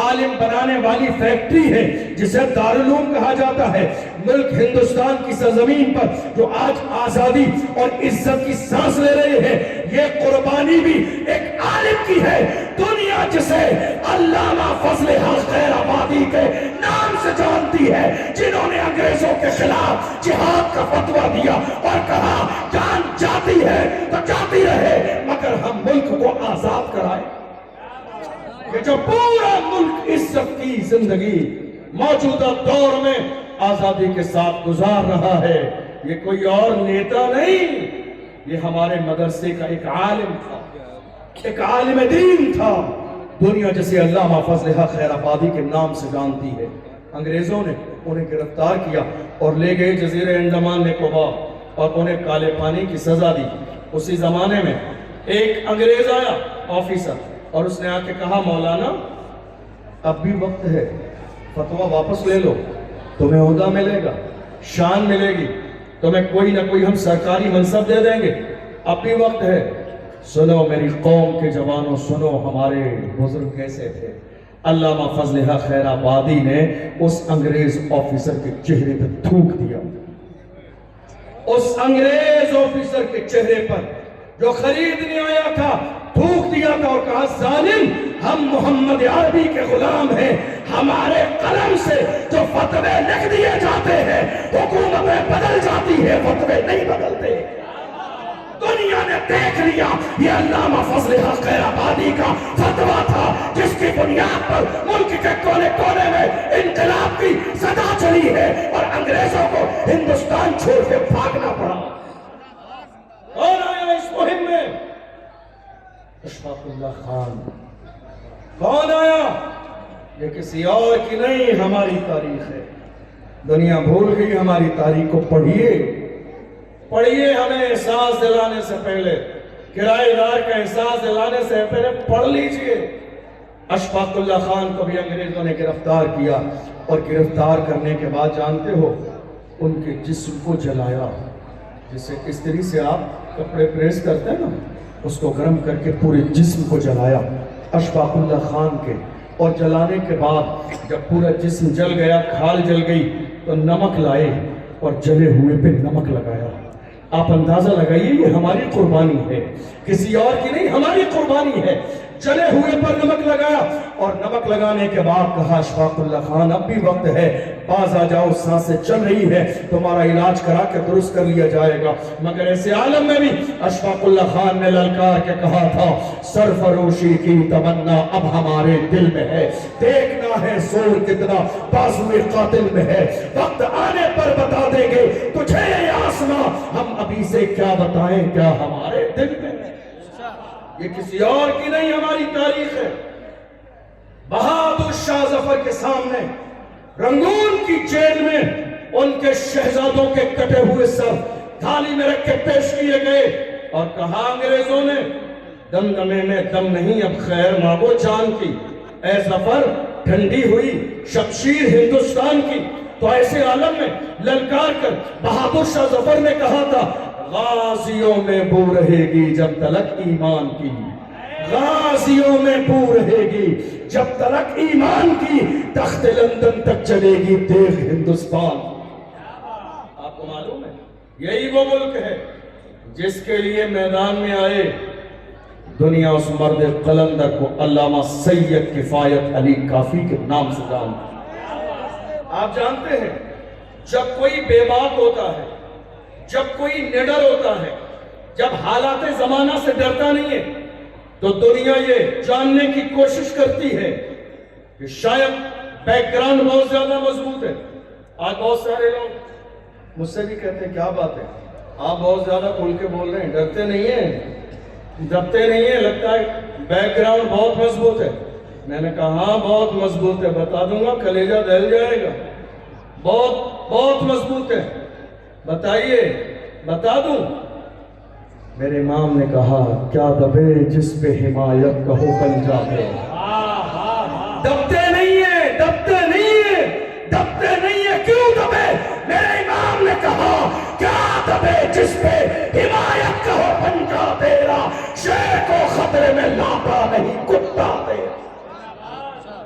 عالم بنانے والی فیکٹری ہے جسے دارالعلوم کہا جاتا ہے۔ ملک ہندوستان کی سرزمین پر جو آج آزادی اور عزت کی سانس لے رہے ہیں، یہ قربانی بھی ایک عالم کی ہے۔ دنیا جسے علامہ فضل حق خیر آبادی کے نام سے جانتی ہے، جنہوں نے انگریزوں کے خلاف جہاد کا فتویٰ دیا اور کہا جان جاتی ہے تو جاتی رہے مگر ہم ملک کو آزاد کرائے۔ کہ جو پورا ملک عزت کی زندگی موجودہ دور میں آزادی کے ساتھ گزار رہا ہے، یہ کوئی اور نیتا نہیں، یہ ہمارے مدرسے کا ایک عالم تھا، ایک عالم دین تھا۔ دنیا جسے علامہ فضل حق خیر آبادی کے نام سے جانتی ہے، انگریزوں نے انہیں گرفتار کیا اور لے گئے جزیرہ انڈمان نکوبار اور انہیں کالے پانی کی سزا دی۔ اسی زمانے میں ایک انگریز آیا آفیسر، اور اس نے آ کے کہا مولانا اب بھی وقت ہے، فتویٰ واپس لے لو، تمہیں عہدہ ملے گا، شان ملے گی، تمہیں کوئی نہ کوئی ہم سرکاری منصب دے دیں گے، اب بھی وقت ہے۔ سنو میری قوم کے جوانوں، سنو ہمارے بزرگ کیسے تھے۔ علامہ فضل حق خیر آبادی نے اس انگریز آفیسر کے چہرے پہ تھوک دیا، اس انگریز آفیسر کے چہرے پر جو خریدنے آیا تھا تھوک دیا تھا اور کہا ظالم، ہم محمد عربی کے غلام ہیں، ہمارے قلم سے جو فتوے لکھ دیے جاتے ہیں حکومتیں بدل جاتی ہے، فتوے نہیں بدلتے۔ دنیا نے دیکھ لیا یہ علامہ فضل حق خیر آبادی کا فتویٰ تھا جس کی بنیاد پر ملک کے کونے کونے میں انقلاب کی صدا چلی ہے اور انگریزوں کو ہندوستان چھوڑ کے بھاگنا پڑا۔ کون آیا اس مہم میں؟ اشفاق اللہ خان۔ کون آیا؟ یہ کسی اور کی نہیں، ہماری تاریخ ہے۔ دنیا بھول گئی ہماری تاریخ کو، پڑھیے پڑھیے، ہمیں احساس دلانے سے پہلے، کرایہ دار کا احساس دلانے سے پہلے پڑھ لیجئے۔ اشفاق اللہ خان کو بھی انگریزوں نے گرفتار کیا اور گرفتار کرنے کے بعد جانتے ہو ان کے جسم کو جلایا، جسے استری سے آپ کپڑے پریس کرتے ہیں نا، اس کو گرم کر کے پورے جسم کو جلایا اشفاق اللہ خان کے، اور جلانے کے بعد جب پورا جسم جل گیا، کھال جل گئی، تو نمک لائے اور جلے ہوئے پہ نمک لگایا۔ آپ اندازہ لگائیے یہ ہماری قربانی ہے، کسی اور کی نہیں، ہماری قربانی ہے۔ جلے ہوئے پر نمک لگایا اور نمک لگانے کے بعد کہا اشفاق اللہ خان اب بھی وقت ہے، باز آ جاؤ، سانسیں چل رہی ہے، تمہارا علاج کرا کے درست کر لیا جائے گا۔ مگر ایسے عالم میں بھی اشفاق اللہ خان نے للکار کے کہا تھا سرفروشی کی تمنا اب ہمارے دل میں ہے، دیکھنا ہے زور کتنا بازوئے قاتل میں ہے، وقت آنے پر بتا دیں گے تجھے یہ آسماں، ہم ابھی سے کیا بتائیں کیا ہمارے دل میں ہے۔ یہ کسی اور کی نہیں، ہماری تاریخ ہے۔ بہادر شاہ ظفر کے سامنے رنگون کی جیل میں ان کے شہزادوں کے کٹے ہوئے سر تھالی میں رکھ کے پیش کیے گئے، اور کہا انگریزوں نے دمدمے میں دم نہیں اب خیر مانگو جان کی، اے ظفر ٹھنڈی ہوئی شمشیر ہندوستان کی۔ تو ایسے عالم میں للکار کر بہادر شاہ ظفر نے کہا تھا غازیوں میں بو رہے گی جب تلک ایمان کی، غازیوں میں بو رہے گی جب تلک ایمان کی، تخت لندن تک چلے گی دیکھ ہندوستان۔ آپ کو معلوم ہے یہی وہ ملک ہے جس کے لیے میدان میں آئے دنیا اس مرد قلندر کو علامہ سید کفایت علی کافی کے نام سے جانتی۔ آپ جانتے ہیں جب کوئی بے باک ہوتا ہے، جب کوئی نڈر ہوتا ہے، جب حالات زمانہ سے ڈرتا نہیں ہے، تو دنیا یہ جاننے کی کوشش کرتی ہے کہ شاید بیک گراؤنڈ بہت زیادہ مضبوط ہے۔ آج بہت سارے لوگ مجھ سے بھی کہتے ہیں کیا بات ہے آپ بہت زیادہ کھل کے بول رہے ہیں، ڈرتے نہیں ہیں، ڈرتے نہیں ہیں، لگتا ہے بیک گراؤنڈ بہت مضبوط ہے۔ میں نے کہا ہاں بہت مضبوط ہے، بتا دوں گا کلیجہ دہل جائے گا، بہت مضبوط ہے، بتائیے بتا دوں۔ میرے امام نے کہا کیا دبے جس پہ حمایت کہو پنجاب ہے، دبتے نہیں ہیں، دبتے نہیں ہیں، دبتے نہیں ہیں، کیوں دبے؟ میرے امام نے کہا کیا دبے جس پہ حمایت کہو پنجاب تیرا، شیر کو خطرے میں لاتا نہیں کتا تیرا۔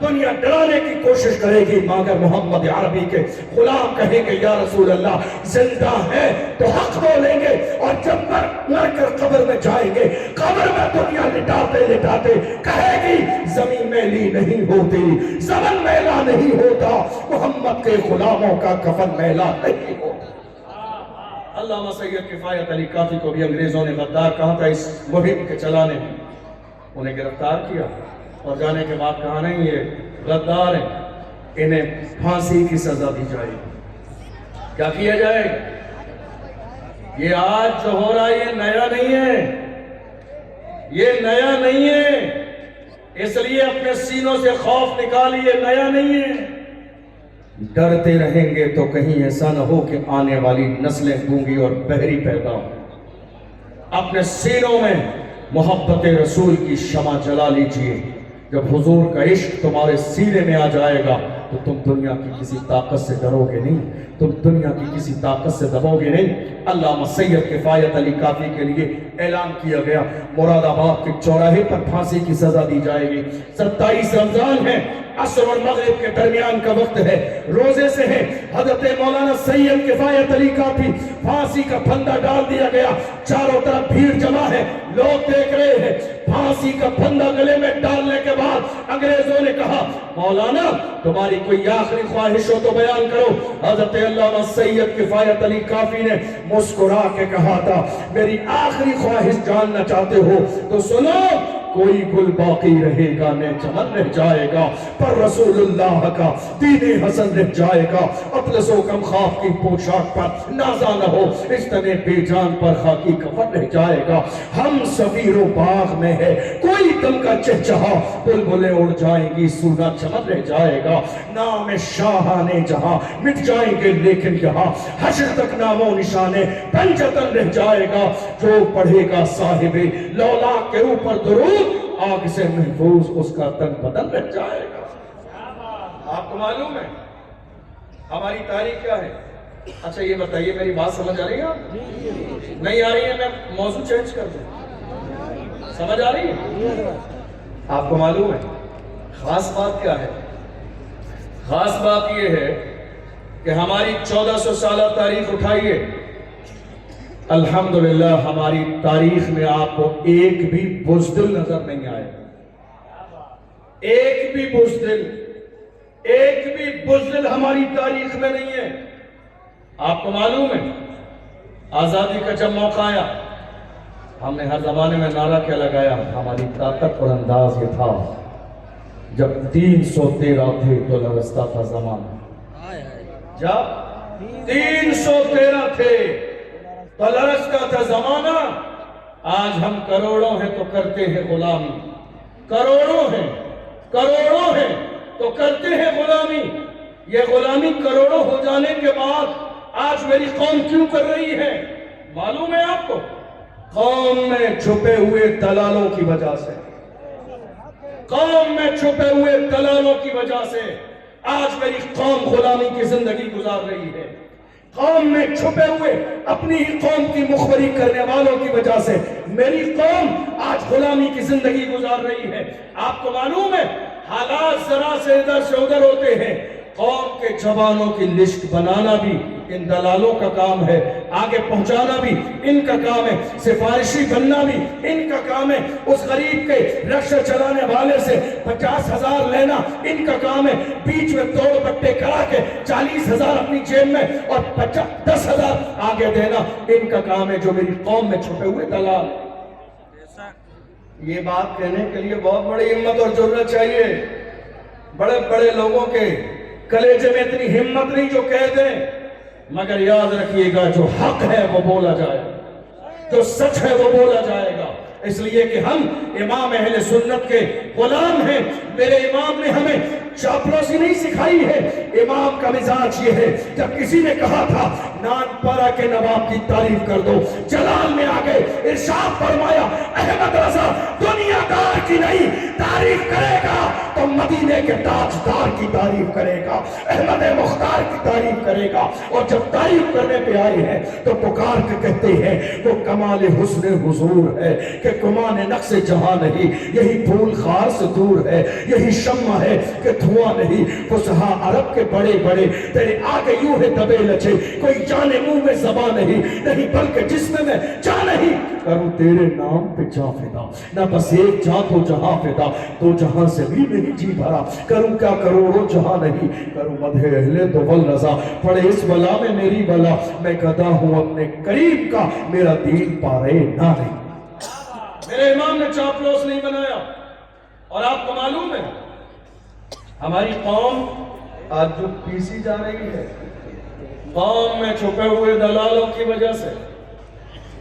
دنیا ڈرانے کی کوشش کرے گی مگر محمد عربی کے غلام کہیں گے یا رسول اللہ زندہ ہے تو حق بولیں گے، اور جب مر کر قبر میں جائیں گے قبر میں دنیا لٹاتے لٹاتے کہے گی زمین میلی نہیں ہوتی، زمن میلا نہیں ہوتا، محمد کے غلاموں کا کفن میلا نہیں ہوتا۔ علامہ سید کفایت علی کافی کو بھی انگریزوں نے غدار کہا تھا اس مہم کے چلانے میں، انہیں گرفتار کیا اور جانے کے بعد کہا نہیں یہ غدار ہیں، انہیں پھانسی کی سزا دی جائے گی۔ کیا کیا جائے گا؟ یہ آج جو ہو رہا ہے یہ نیا نہیں ہے، یہ نیا نہیں ہے، اس لیے اپنے سینوں سے خوف نکالیے، نیا نہیں ہے۔ ڈرتے رہیں گے تو کہیں ایسا نہ ہو کہ آنے والی نسلیں گونگی اور بہری پیدا ہو۔ اپنے سینوں میں محبت رسول کی شمع جلا لیجئے، جب حضور کا عشق تمہارے سینے میں آ جائے گا تو تم دنیا کی کسی طاقت سے ڈرو گے نہیں، تم دنیا کی کسی طاقت سے دبو گے نہیں۔ علامہ سید کفایت علی کافی کے لیے اعلان کیا گیا مراد آباد کے چوراہے پر پھانسی کی سزا دی جائے گی۔ 27 رمضان ہے، عصر اور مغرب کے درمیان کا وقت ہے، روزے سے ہے، حضرت مولانا سید کفایت علی کافی پھانسی کا پھندا ڈال دیا گیا، چاروں طرف بھیڑ جمع ہے، لوگ دیکھ رہے ہیں۔ پھانسی کا پھندا گلے میں ڈالنے کے بعد انگریزوں نے کہا مولانا تمہاری کوئی آخری خواہش ہو تو بیان کرو۔ حضرت علامہ سید کفایت علی کافی نے مسکرا کے کہا تھا میری آخری خواہش جاننا چاہتے ہو تو سنو، کوئی گل باقی رہے گا نہ چمن رہ جائے گا، پر رسول اللہ کا دین حسن رہ جائے گا۔ اطلس و کم خواب کی پوشاک پر نازا نہ ہو، اس تنے بے جان پر خاکی کفن رہ جائے گا۔ ہم سفیر و باغ میں ہے کوئی دم کا چہچہا، بلبلیں اڑ جائیں گی سونا چمن رہ جائے گا۔ نام شاہانے جہاں مٹ جائیں گے لیکن یہاں حشر تک نام و نشانے پنجتن رہ جائے گا۔ جو پڑھے گا صاحب لولاک کے اوپر درود، آگ سے محفوظ اس کا تن بدن رہ جائے گا۔ آپ کو معلوم ہے ہماری تاریخ کیا ہے؟ اچھا یہ بتائیے میری بات سمجھ آ رہی ہے؟ نہیں آ رہی ہے میں موضوع چینج کر دوں، سمجھ آ رہی ہے؟ آپ کو معلوم ہے خاص بات کیا ہے؟ خاص بات یہ ہے کہ ہماری 1400 سالہ تاریخ اٹھائیے، الحمدللہ ہماری تاریخ میں آپ کو ایک بھی بزدل نظر نہیں آئے، ایک بھی بزدل ہماری تاریخ میں نہیں ہے۔ آپ کو معلوم ہے آزادی کا جب موقع آیا ہم نے ہر زمانے میں نعرہ کیا لگایا، ہماری طاقت اور انداز یہ تھا جب 313 تھے تو لرزتا تھا زمانہ، جب 313 تھے تو لرزتا تھا زمانہ۔ آج ہم کروڑوں ہیں تو کرتے ہیں غلامی، کروڑوں ہیں تو کرتے ہیں غلامی۔ یہ غلامی کروڑوں ہو جانے کے بعد آج میری قوم کیوں کر رہی ہے معلوم ہے آپ کو؟ قوم میں چھپے ہوئے دلالوں کی وجہ سے، قوم میں چھپے ہوئے دلالوں کی وجہ سے آج میری قوم غلامی کی زندگی گزار رہی ہے۔ قوم میں چھپے ہوئے اپنی ہی قوم کی مخبری کرنے والوں کی وجہ سے میری قوم آج غلامی کی زندگی گزار رہی ہے۔ آپ کو معلوم ہے حالات ذرا سے ادھر سے ادھر ہوتے ہیں، قوم کے جوانوں کی لسٹ بنانا بھی ان دلالوں کا کام ہے، آگے پہنچانا بھی ان کا کام ہے، سفارشی بننا بھی ان کا کام ہے، اس غریب کے رکشہ چلانے والے سے 50,000 لینا ان کا کام ہے، بیچ میں توڑ بٹے کرا کے 40,000 اپنی جیب میں اور 10,000 آگے دینا ان کا کام ہے، جو میری قوم میں چھپے ہوئے دلال۔ یہ بات کہنے کے لیے بہت بڑی ہمت اور جرأت چاہیے۔ بڑے بڑے لوگوں کے کلیجے میں اتنی ہمت نہیں جو کہہ دیں، مگر یاد رکھیے گا جو حق ہے وہ بولا جائے، جو سچ ہے وہ بولا جائے گا، اس لیے کہ ہم امام اہل سنت کے غلام ہیں۔ میرے امام نے ہمیں چاپلوسی نہیں سکھائی ہے، امام کا مزاج یہ ہے، جب کسی نے کہا تھا نان پارا کے نواب کی تعریف کر دو، جلال میں آگے ارشاد فرمایا احمد رضا دنیا دار کی نہیں تعریف کرے گا تو مدینے کے تاجدار کی تعریف کرے گا، احمد مختار کی تعریف کرے گا، اور جب تعریف کرنے پہ آئے ہیں تو پکار کے کہتے ہیں وہ کمال حسن حضور ہے کہ کمان نقص جہاں نہیں، یہی پھول خار سے دور ہے، یہی شمع ہے کہ دھواں نہیں، فصحا عرب کے بڑے بڑے تیرے آگے یوں ہے دبے لچے، کوئی جانے منہ میں زبان نہیں بلکہ جسم میں جان نہیں، کروں تیرے نام پہ جاں فدا، نہ بس ایک جاں تو جہاں فدا، تو جہاں سے بھی نہیں جی بھرا، کروں کیا کروڑوں جہاں نہیں، کروں مدح اہل دول رضا، پڑے اس بلا میں میری بلا، میں گدا ہوں اپنے قریب کا، میرا دین پارے نہ نہیں۔ میرے امام نے چاپلوس نہیں بنایا، اور آپ کو معلوم ہے ہماری قوم آج جو پیسی جا رہی ہے قوم میں چھپے ہوئے دلالوں کی وجہ سے،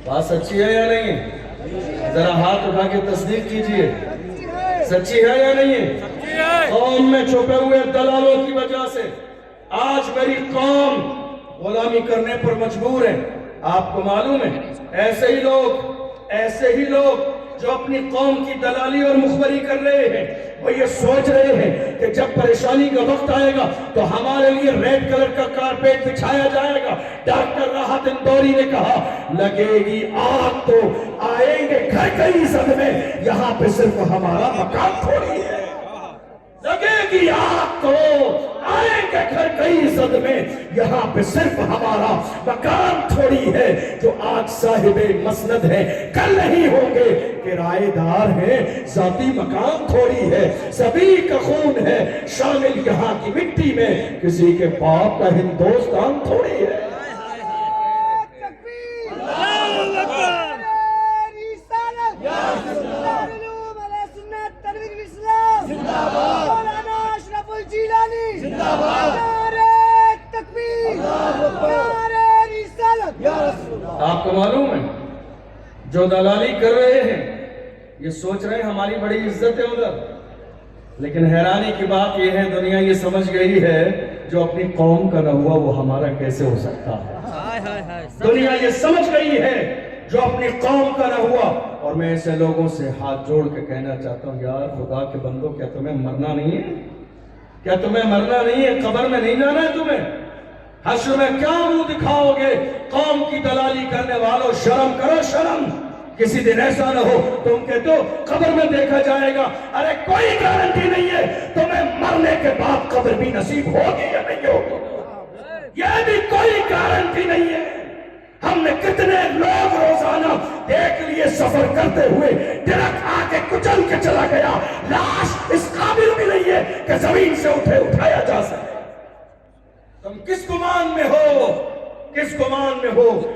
بات سچی ہے یا نہیں ہے؟ ذرا ہاتھ اٹھا کے تصدیق کیجئے، سچی ہے یا نہیں ہے؟ قوم میں چھپے ہوئے دلالوں کی وجہ سے آج میری قوم غلامی کرنے پر مجبور ہے۔ آپ کو معلوم ہے ایسے ہی لوگ جو اپنی قوم کی دلالی اور مخبری کر رہے ہیں، وہ یہ سوچ رہے ہیں کہ جب پریشانی کا وقت آئے گا تو ہمارے لیے ریڈ کلر کا کارپیٹ بچھایا جائے گا۔ ڈاکٹر راحت اندوری نے کہا لگے گی آگ تو آئیں گے گھر کئی صدمے، یہاں پہ صرف ہمارا مکان تھوڑی ہے۔ لگے گی آگ تو آئیں گے گھر کئی صدمے، یہاں پہ صرف ہمارا مکان تھوڑی ہے۔ جو آج صاحب مسند ہے کل نہیں ہوں گے، کرائے دار ہیں ذاتی مکان تھوڑی ہے۔ سبھی کا خون ہے شامل یہاں کی مٹی میں، کسی کے باپ کا ہندوستان تھوڑی ہے۔ آپ کو معلوم ہے جو دلالی کر رہے ہیں یہ سوچ رہے ہیں ہماری بڑی عزت ہے ادھر، لیکن حیرانی کی بات یہ ہے دنیا یہ سمجھ گئی ہے جو اپنی قوم کا نہ ہوا وہ ہمارا کیسے ہو سکتا ہے۔ دنیا یہ سمجھ گئی ہے جو اپنی قوم کا نہ ہوا، اور میں ایسے لوگوں سے ہاتھ جوڑ کے کہنا چاہتا ہوں یار خدا کے بندوں کیا تمہیں مرنا نہیں ہے؟ کیا تمہیں مرنا نہیں ہے؟ قبر میں نہیں جانا ہے تمہیں؟ حشر میں کیا منہ دکھاؤ گے قوم کی دلالی کرنے والوں؟ شرم کرو شرم، کسی دن ایسا نہ ہو تم کہتے ہو قبر میں دیکھا جائے گا۔ ارے کوئی گارنٹی نہیں ہے تمہیں مرنے کے بعد قبر بھی نصیب ہوگی یا نہیں ہوگی، یہ بھی کوئی گارنٹی نہیں ہے۔ ہم نے کتنے لوگ روزانہ دیکھ لیے سفر کرتے ہوئے ٹرک آ کے کچل کے چلا گیا، لاش اس قابل بھی نہیں ہے کہ زمین سے اٹھایا جا سکے۔ تم کس گمان میں ہو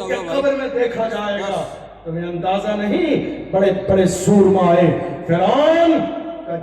کہ قبر میں دیکھا جائے گا؟ تمہیں اندازہ نہیں، بڑے بڑے سورما آئے، فرعون کا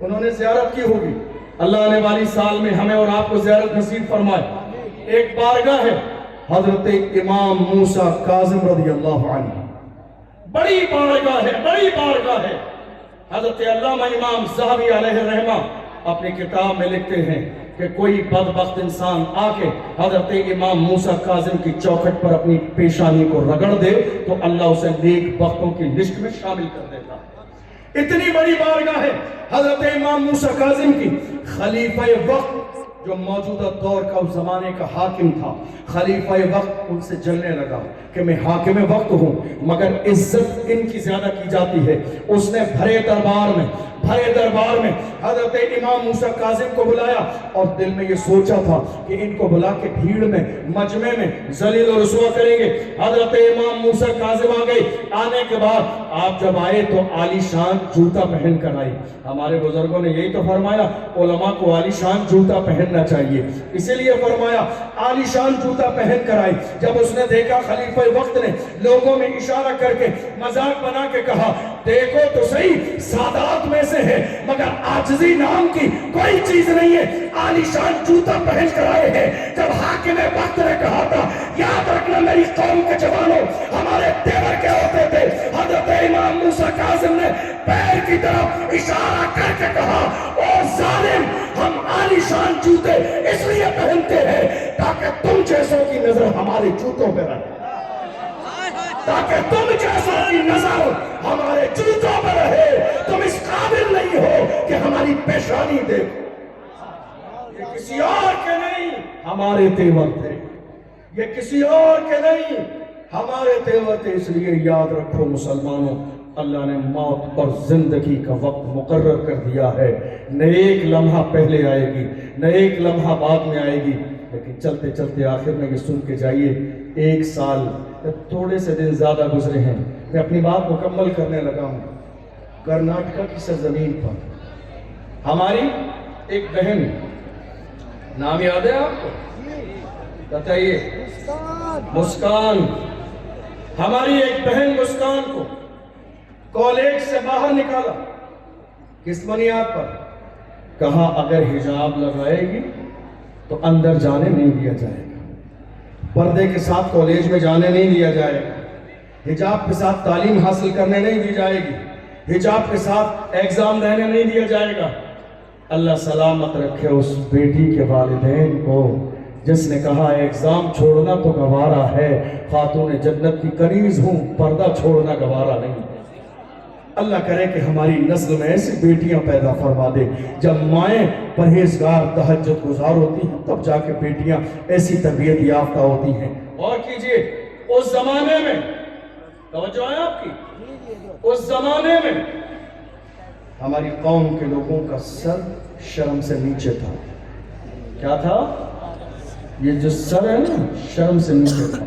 انہوں نے زیارت کی ہوگی. اللہ آنے والی سال میں ہمیں اور آپ کو زیارت نصیب فرمائے. ایک بارگاہ ہے حضرت امام موسیٰ کاظم رضی اللہ عنہ. بڑی بارگاہ ہے, بڑی بارگاہ ہے. حضرت علامہ امام ذہبی علیہ الرحمہ اپنی کتاب میں لکھتے ہیں کہ کوئی بدبخت انسان آ کے حضرت امام موسیٰ کاظم کی چوکھٹ پر اپنی پیشانی کو رگڑ دے تو اللہ اسے نیک بختوں کی لسٹ میں شامل کر دیتا. اتنی بڑی بارگاہ ہے حضرت امام موسیٰ کاظم کی. خلیفہ وقت جو موجودہ دور کا اس زمانے کا حاکم تھا, خلیفہ وقت ان سے جلنے لگا کہ میں حاکم وقت ہوں مگر عزت ان کی زیادہ کی جاتی ہے. اس نے بھرے دربار میں حضرت امام موسیٰ کاظم کو بلایا اور دل میں یہ سوچا تھا کہ ان کو بلا کے بھیڑ میں مجمع میں ذلیل و رسوا کریں گے. حضرت امام موسیٰ کاظم آ گئے. آنے کے بعد آپ جب آئے تو عالی شان جوتا پہن کر آئی. ہمارے بزرگوں نے یہی تو فرمایا علماء کو عالی شان جوتا پہننا چاہیے, اسی لیے فرمایا عالی شان جوتا پہن کر آئی. جب اس نے دیکھا خلیفہ وقت نے لوگوں میں اشارہ کر کے مذاق بنا کے کہا دیکھو تو صحیح سادات میں سے ہے مگر عاجزی نام کی کوئی چیز نہیں ہے, عالی شان جوتا پہن کر آئے ہیں. جب حاکم وقت نے کہا تھا یاد رکھنا میری قوم کے جوانوں ہمارے تیور کے ہوتے تھے, حضرت امام موسیٰ کاظم نے پیر کی طرف اشارہ کر کے کہا او ظالم ہم عالی شان جوتے اس لیے پہنتے ہیں تاکہ تم جیسوں کی نظر ہمارے جوتوں پہ رہے, تاکہ تم جیسوں کی نظر ہمارے جوتوں پہ رہے. تم اس قابل نہیں ہو کہ ہماری پیشانی دیکھو. یہ کسی اور کے نہیں ہمارے تیور تھے, یہ کسی اور کے نہیں ہمارے تیور تھے. اس لیے یاد رکھو مسلمانوں, اللہ نے موت اور زندگی کا وقت مقرر کر دیا ہے. نہ ایک لمحہ پہلے آئے گی نہ ایک لمحہ بعد میں آئے گی, لیکن چلتے چلتے آخر میں یہ سن کے جائیے 1 سال تھوڑے سے دن زیادہ گزرے ہیں. میں اپنی بات مکمل کرنے لگا ہوں. کرناٹکا کی سرزمین پر ہماری ایک بہن, نام یاد ہے آپ کو, بتائیے, مسکان. ہماری ایک بہن مسکان کو کالج سے باہر نکالا. کس بنیاد پر؟ کہا اگر حجاب لگائے گی تو اندر جانے نہیں دیا جائے گا, پردے کے ساتھ کالج میں جانے نہیں دیا جائے گا, حجاب کے ساتھ تعلیم حاصل کرنے نہیں دی جائے گی, حجاب کے ساتھ ایگزام دینے نہیں دیا جائے گا. اللہ سلامت رکھے اس بیٹی کے والدین کو جس نے کہا ایگزام چھوڑنا تو گوارا ہے, خاتون جنت کی کنیز ہوں, پردہ چھوڑنا گوارا نہیں. اللہ کرے کہ ہماری نسل میں ایسی بیٹیاں پیدا فرما دے. جب مائیں پرہیزگار تہجد گزار ہوتی ہیں تب جا کے بیٹیاں ایسی تربیت یافتہ ہوتی ہیں. اور کیجئے اس زمانے میں, توجہ ہے آپ کی, اس زمانے میں ہماری قوم کے لوگوں کا سر شرم سے نیچے تھا. کیا تھا؟ یہ جو سر ہے نا شرم سے نیچے تھا.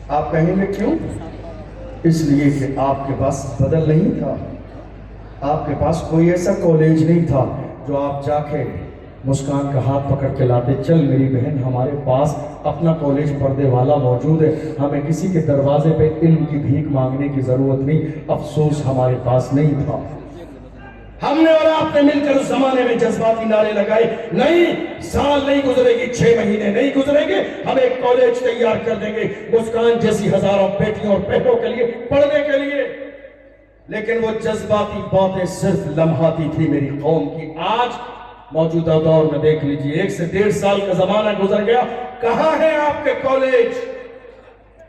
آپ کہیں گے کیوں؟ اس لیے کہ آپ کے پاس بدل نہیں تھا, آپ کے پاس کوئی ایسا کالج نہیں تھا جو آپ جا کے مسکان کا ہاتھ پکڑ کے لاتے, چل میری بہن ہمارے پاس اپنا کالج پردے والا موجود ہے, ہمیں کسی کے دروازے پہ علم کی بھیک مانگنے کی ضرورت نہیں. افسوس ہمارے پاس نہیں تھا. ہم نے اور آپ نے مل کر اس زمانے میں جذباتی نعرے لگائے, نہیں سال نہیں گزرے گی, 6 مہینے نہیں گزرے گے, ہم ایک کالج تیار کر دیں گے مسکان جیسی ہزاروں بیٹیوں اور بہنوں کے لیے پڑھنے کے لیے. لیکن وہ جذباتی باتیں صرف لمحاتی تھی میری قوم کی. آج موجودہ دور میں دیکھ لیجئے 1 سے 1.5 سال کا زمانہ گزر گیا, کہاں ہیں آپ کے کالج,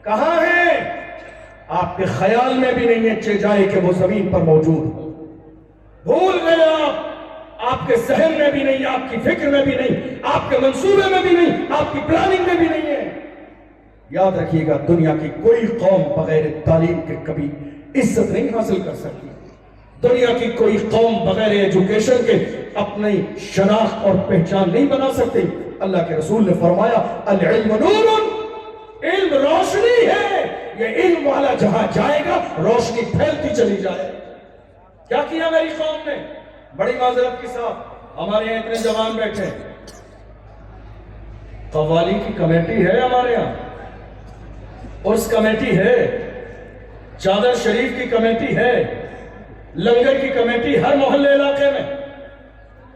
کہاں ہیں؟ آپ کے خیال میں بھی نہیں ہے جائے کہ وہ زمین پر موجود ہو. بھول گئے آپ کے ذہن میں بھی نہیں, آپ کی فکر میں بھی نہیں, آپ کے منصوبے میں بھی نہیں, آپ کی پلاننگ میں بھی نہیں ہے. یاد رکھیے گا دنیا کی کوئی قوم بغیر تعلیم کے کبھی عزت نہیں حاصل کر سکتی. دنیا کی کوئی قوم بغیر ایجوکیشن کے اپنی شناخت اور پہچان نہیں بنا سکتی. اللہ کے رسول نے فرمایا العلم نور, علم روشنی ہے, یہ علم والا جہاں جائے گا روشنی پھیلتی چلی جائے. کیا کیا میری قوم نے؟ بڑی معذرت کے ساتھ, ہمارے یہاں اتنے جوان بیٹھے ہیں, قوالی کی کمیٹی ہے ہمارے یہاں, عرس کمیٹی ہے, چادر شریف کی کمیٹی ہے, لنگر کی کمیٹی ہر محلے علاقے میں,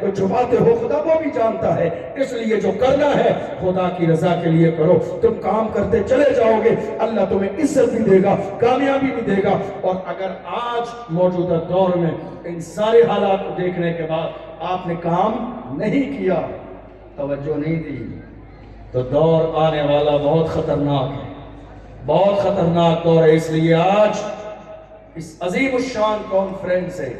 جو چھپاتے ہو خدا وہ بھی جانتا ہے۔ اس لیے جو کرنا ہے خدا کی رضا کے لیے کرو۔ تم کام کرتے چلے جاؤ گے، اللہ تمہیں عزت بھی دے گا، کامیابی بھی دے گا۔ اور اگر آج موجودہ دور میں ان سارے حالات کو دیکھنے کے بعد آپ نے کام نہیں کیا، توجہ نہیں دی، تو دور آنے والا بہت خطرناک ہے، بہت خطرناک دور ہے۔ اس لیے آج اس عظیم الشان کانفرنس سے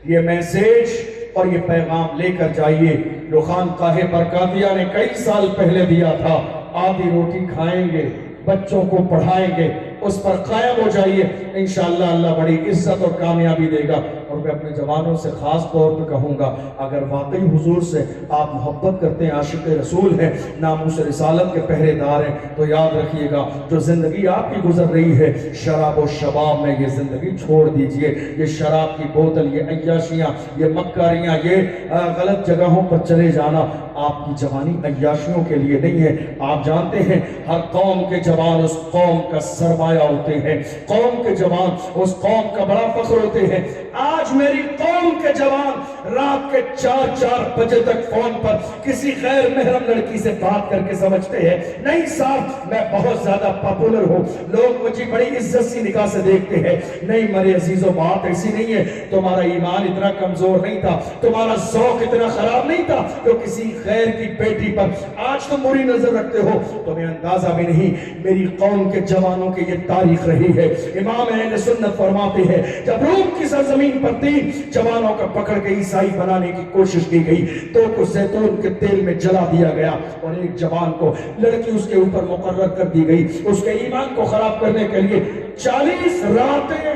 یہ میسیج اور یہ پیغام لے کر جائیے جو خانقاہ برکاتیہ نے کئی سال پہلے دیا تھا، آدھی روٹی کھائیں گے، بچوں کو پڑھائیں گے، اس پر قائم ہو جائیے، انشاءاللہ اللہ بڑی عزت اور کامیابی دے گا۔ اور میں اپنے جوانوں سے خاص طور پہ کہوں گا، اگر واقعی حضور سے آپ محبت کرتے ہیں، عاشق رسول ہیں، ناموس رسالت کے پہرے دار ہیں، تو یاد رکھیے گا جو زندگی آپ کی گزر رہی ہے شراب و شباب میں، یہ زندگی چھوڑ دیجئے۔ یہ شراب کی بوتل، یہ عیاشیاں، یہ مکاریاں، یہ غلط جگہوں پر چلے جانا آپ کی جوانی عیاشیوں کے لیے نہیں ہے۔ آپ جانتے ہیں ہر قوم کے جوان اس قوم کا سرمایہ ہوتے ہیں، قوم کے جوان اس قوم کا بڑا فخر ہوتے ہیں۔ آج میری قوم کے جوان رات کے 4 بجے تک فون پر کسی غیر محرم لڑکی سے بات کر کے سمجھتے ہیں نہیں صاحب میں بہت زیادہ پاپولر ہوں، لوگ مجھے بڑی عزت سی نگاہ سے دیکھتے ہیں۔ نہیں میرے عزیزوں، بات ایسی نہیں ہے، تمہارا ایمان اتنا کمزور نہیں تھا، تمہارا ذوق اتنا خراب نہیں تھا جو کسی غیر کی بیٹی پر آج تم بری نظر رکھتے ہو۔ تمہیں اندازہ بھی نہیں میری قوم کے جوانوں کی یہ تاریخ رہی ہے۔ امام اہل سنت فرماتے ہیں جب روم کی سرزمین پر 3 جوانوں کا پکڑ کے عیسائی بنانے کی کوشش کی گئی، 2 کو زیتون کے تیل میں جلا دیا گیا اور ایک جوان کو لڑکی اس کے اوپر مقرر کر دی گئی اس کے ایمان کو خراب کرنے کے لیے 40 راتیں،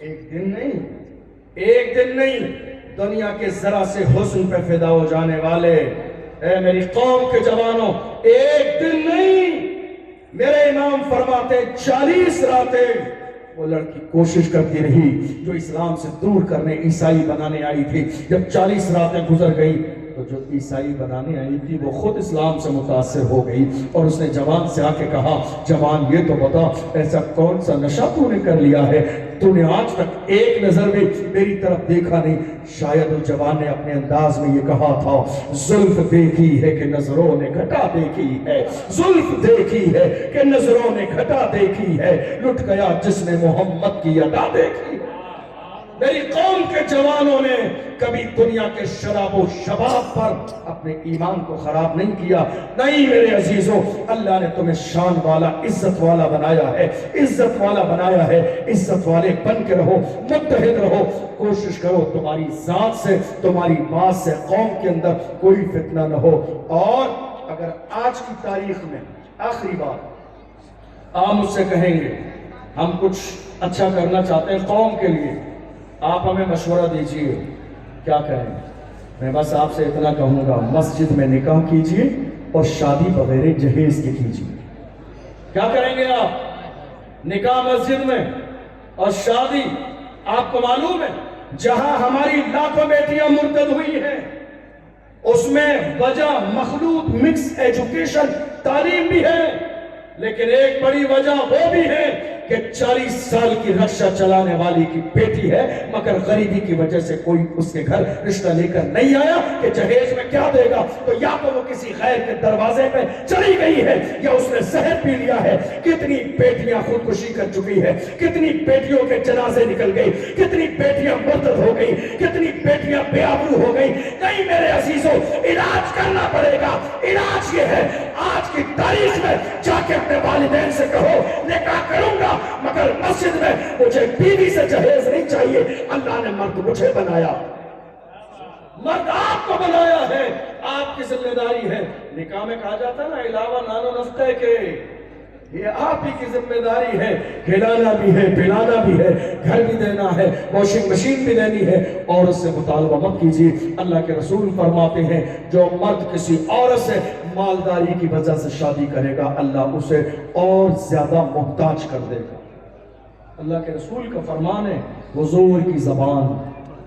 ایک دن نہیں، دنیا کے ذرا سے حسن پہ فدا ہو جانے والے اے میری قوم کے جوانوں، ایک دن نہیں، میرے امام فرماتے 40 راتیں وہ لڑکی کوشش کرتی رہی جو اسلام سے دور کرنے عیسائی بنانے آئی تھی۔ جب 40 راتیں گزر گئی تو جو عیسائی بنانے آئی تھی وہ خود اسلام سے متاثر ہو گئی اور اس نے جوان سے آ کے کہا جوان یہ تو بتا ایسا کون سا نشہ تو نے کر لیا ہے، تو نے آج تک ایک نظر بھی میری طرف دیکھا نہیں۔ شاید اس جوان نے اپنے انداز میں یہ کہا تھا زلف دیکھی ہے کہ نظروں نے گھٹا دیکھی ہے، زلف دیکھی ہے کہ نظروں نے گھٹا دیکھی ہے، لٹ گیا جس نے محمد کی ادا دیکھی۔ میری قوم کے جوانوں نے کبھی دنیا کے شراب و شباب پر اپنے ایمان کو خراب نہیں کیا۔ نہیں میرے عزیزوں، اللہ نے تمہیں شان والا، عزت والا بنایا ہے، عزت والا بنایا ہے۔ عزت والے بن کے رہو، متحد رہو، کوشش کرو تمہاری ذات سے، تمہاری بات سے قوم کے اندر کوئی فتنہ نہ ہو۔ اور اگر آج کی تاریخ میں آخری بات آپ مجھ سے کہیں گے ہم کچھ اچھا کرنا چاہتے ہیں قوم کے لیے، آپ ہمیں مشورہ دیجئے کیا کریں؟ میں بس آپ سے اتنا کہوں گا مسجد میں نکاح کیجئے اور شادی بغیر جہیز کے کیجئے۔ کیا کریں گے آپ؟ نکاح مسجد میں اور شادی، آپ کو معلوم ہے جہاں ہماری لاکھوں بیٹیاں مرتد ہوئی ہیں اس میں وجہ مخلوط مکس ایجوکیشن تعلیم بھی ہے، لیکن ایک بڑی وجہ وہ بھی ہے کہ 40 سال کی رکشہ چلانے والی کی بیٹی ہے مگر غریبی کی وجہ سے کوئی اس کے گھر رشتہ لے کر نہیں آیا کہ جہیز میں کیا دے گا، تو یا تو وہ کسی غیر کے دروازے پہ چلی گئی ہے یا اس نے زہر پی لیا ہے۔ کتنی بیٹیاں خودکشی کر چکی ہے، کتنی بیٹیوں کے جنازے نکل گئی، کتنی بیٹیاں مرتد ہو گئی، کتنی بیٹیاں بے آبرو ہو گئی۔ نہیں میرے عزیزوں، علاج کرنا پڑے گا۔ علاج یہ ہے آج کی تاریخ میں جا کے اپنے والدین سے کہو نکاح کروں گا مگر مسجد میں مجھے بیوی سے جہیز نہیں چاہیے۔ اللہ نے مرد مجھے بنایا، مرد آپ کو بنایا ہے، آپ کی ذمہ داری ہے۔ نکاح میں کہا جاتا ہے نا علاوہ نان و نفقے کے، یہ آپ ہی کی ذمہ داری ہے، کھلانا بھی ہے، پلانا بھی ہے، گھر بھی دینا ہے، واشنگ مشین بھی دینی ہے، اور اس سے مطالبہ مت کیجیے۔ اللہ کے رسول فرماتے ہیں جو مرد کسی عورت سے مالداری کی وجہ سے شادی کرے گا اللہ اسے اور زیادہ محتاج کر دے گا۔ اللہ کے رسول کا فرمان ہے حضور کی زبان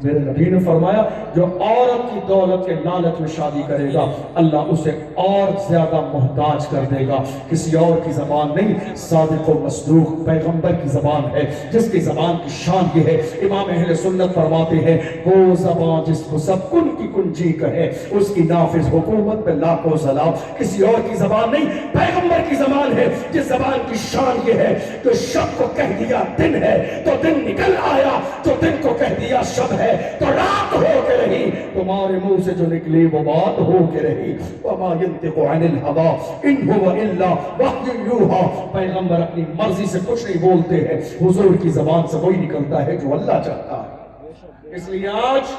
میرے نبی نے فرمایا جو عورت کی دولت کے لالچ میں شادی کرے گا اللہ اسے اور زیادہ محتاج کر دے گا. کسی اور کی زبان نہیں، صادق و مصدوق پیغمبر کی زبان ہے جس کی زبان کی شان یہ ہے. امام اہل سنت فرماتے ہیں وہ زبان جس کو سب کن کی کنجی کہے اس کی نافذ حکومت پہ لاکھوں سلام. کسی اور کی زبان نہیں، پیغمبر کی زبان ہے جس زبان کی شان یہ ہے کہ شب کو کہہ دیا دن ہے تو دن نکل آیا، جو دن کو کہہ دیا شب ہے تو رات ہو کے رہی. تمہارے منہ سے جو نکلی وہ بات ہو کے رہی. وما ينطق عن الهوى ان هو الا وحی یوحی. پیغمبر اپنی مرضی سے کچھ نہیں بولتے ہیں، حضور کی زبان سے وہی نکلتا ہے جو اللہ چاہتا ہے. اس لیے آج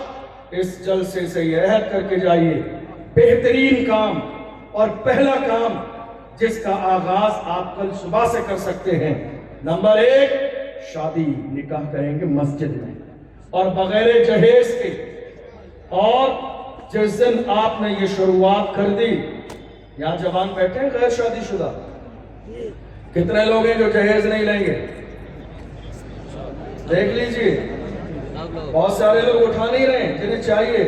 اس جلسے سے یہ عہد کر کے جائیے، بہترین کام اور پہلا کام جس کا آغاز آپ کل صبح سے کر سکتے ہیں، نمبر 1 شادی نکاح کریں گے مسجد میں اور بغیر جہیز کے. اور جس دن آپ نے یہ شروعات کر دی، یہاں جوان بیٹھے ہیں غیر شادی شدہ، کتنے لوگ ہیں جو جہیز نہیں لیں گے؟ دیکھ لیجئے، بہت سارے لوگ اٹھا نہیں رہے ہیں جنہیں چاہیے.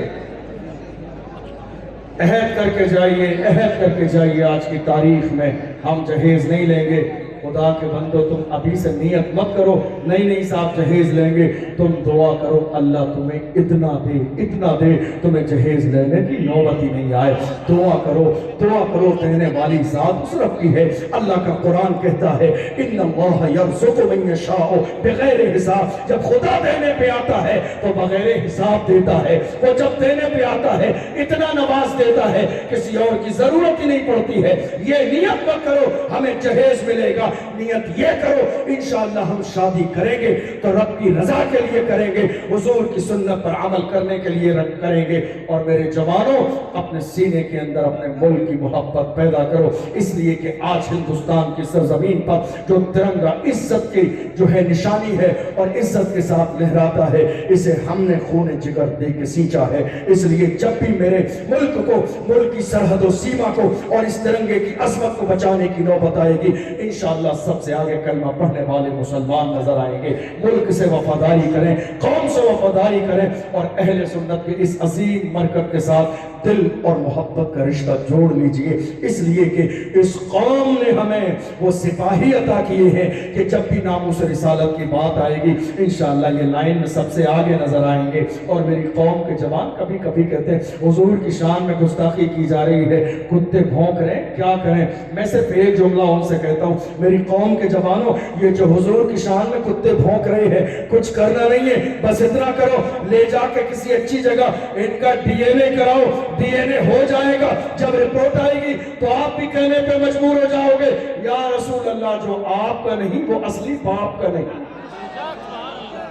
عہد کر کے جائیے، عہد کر کے جائیے آج کی تاریخ میں ہم جہیز نہیں لیں گے. خدا کے بندو تم ابھی سے نیت مت کرو نہیں صاحب جہیز لیں گے، تم دعا کرو اللہ تمہیں اتنا دے تمہیں جہیز لینے کی نوبت ہی نہیں آئے. دعا کرو دینے والی ذات اس رب کی ہے. اللہ کا قرآن کہتا ہے ان اللہ یرزق من یشاء بغیر حساب. جب خدا دینے پہ آتا ہے تو بغیر حساب دیتا ہے. وہ جب دینے پہ آتا ہے اتنا نواز دیتا ہے کسی اور کی ضرورت ہی نہیں پڑتی ہے. یہ نیت مت کرو ہمیں جہیز ملے گا، نیت یہ کرو انشاءاللہ ہم شادی کریں گے تو رب کی رضا کے لیے کریں گے، حضور کی سنت پر عمل کرنے کے لیے کریں گے. اور میرے جوانوں اپنے سینے کے اندر اپنے ملک کی محبت پیدا کرو، اس لیے کہ آج ہندوستان کی سرزمین پر جو ترنگا عزت کی جو ہے نشانی ہے اور عزت کے ساتھ لہراتا ہے، اسے ہم نے خون جگر دے کے سینچا ہے. اس لیے جب بھی میرے ملک کو، ملک کی سرحد و سیما کو اور اس ترنگے کی عظمت کو بچانے کی نوبت آئے گی، انشاءاللہ سب سے آگے کلمہ پڑھنے والے مسلمان نظر آئیں گے. ملک سے وفاداری کریں، قوم سے وفاداری کریں اور اہل سنت کے اس عظیم مرکز کے ساتھ دل اور محبت کا رشتہ جوڑ لیجئے. اس لیے کہ اس قوم نے ہمیں وہ سپاہی عطا کیے ہیں کہ جب بھی ناموس رسالت کی بات آئے گی انشاءاللہ یہ لائن میں سب سے آگے نظر آئیں گے. اور میری قوم کے جوان کبھی کبھی کہتے ہیں حضور کی شان میں گستاخی کی جا رہی ہے، کتے بھونک رہے ہیں، کیا کریں؟ میں صرف ایک جملہ ان سے کہتا ہوں، میری قوم کے جوانوں یہ جو حضور کی شان میں کتے بھونک رہے ہیں کچھ کرنا نہیں ہے، بس اتنا کرو لے جا کے کسی اچھی جگہ ان کا ڈی این اے کراؤ، ڈی این اے ہو جائے گا. جب رپورٹ آئے گی تو آپ بھی کہنے پہ مجبور ہو جاؤ گے یا رسول اللہ جو آپ کا نہیں وہ اصلی باپ کا نہیں.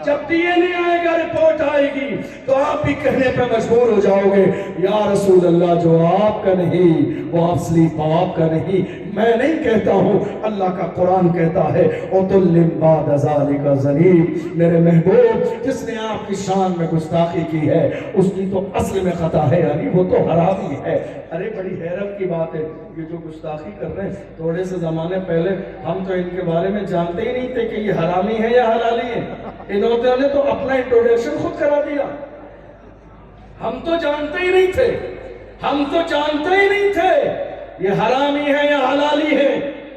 جب ڈی این اے آئے گا، رپورٹ آئے گی تو آپ بھی کہنے پہ مجبور ہو جاؤ گے یا رسول اللہ جو آپ کا نہیں وہ اصلی باپ کا نہیں. میں نہیں کہتا ہوں، اللہ کا قرآن کہتا ہے اُتُلٍ بَعْدَ ذَلِكَ زَنِيمٍ. میرے محبوب جس نے آپ کی شان میں گستاخی کی ہے اس کی تو اصل میں خطا ہے، یعنی وہ تو حرامی ہے. ارے بڑی حیرت کی بات ہے، یہ جو گستاخی کر رہے ہیں تھوڑے سے زمانے پہلے ہم تو ان کے بارے میں جانتے ہی نہیں تھے کہ یہ حرامی ہے یا حلالی ہے. انہوں نے تو اپنا انٹروڈکشن خود کرا دیا. ہم تو جانتے ہی نہیں تھے یہ حرامی ہے یا حلالی ہے.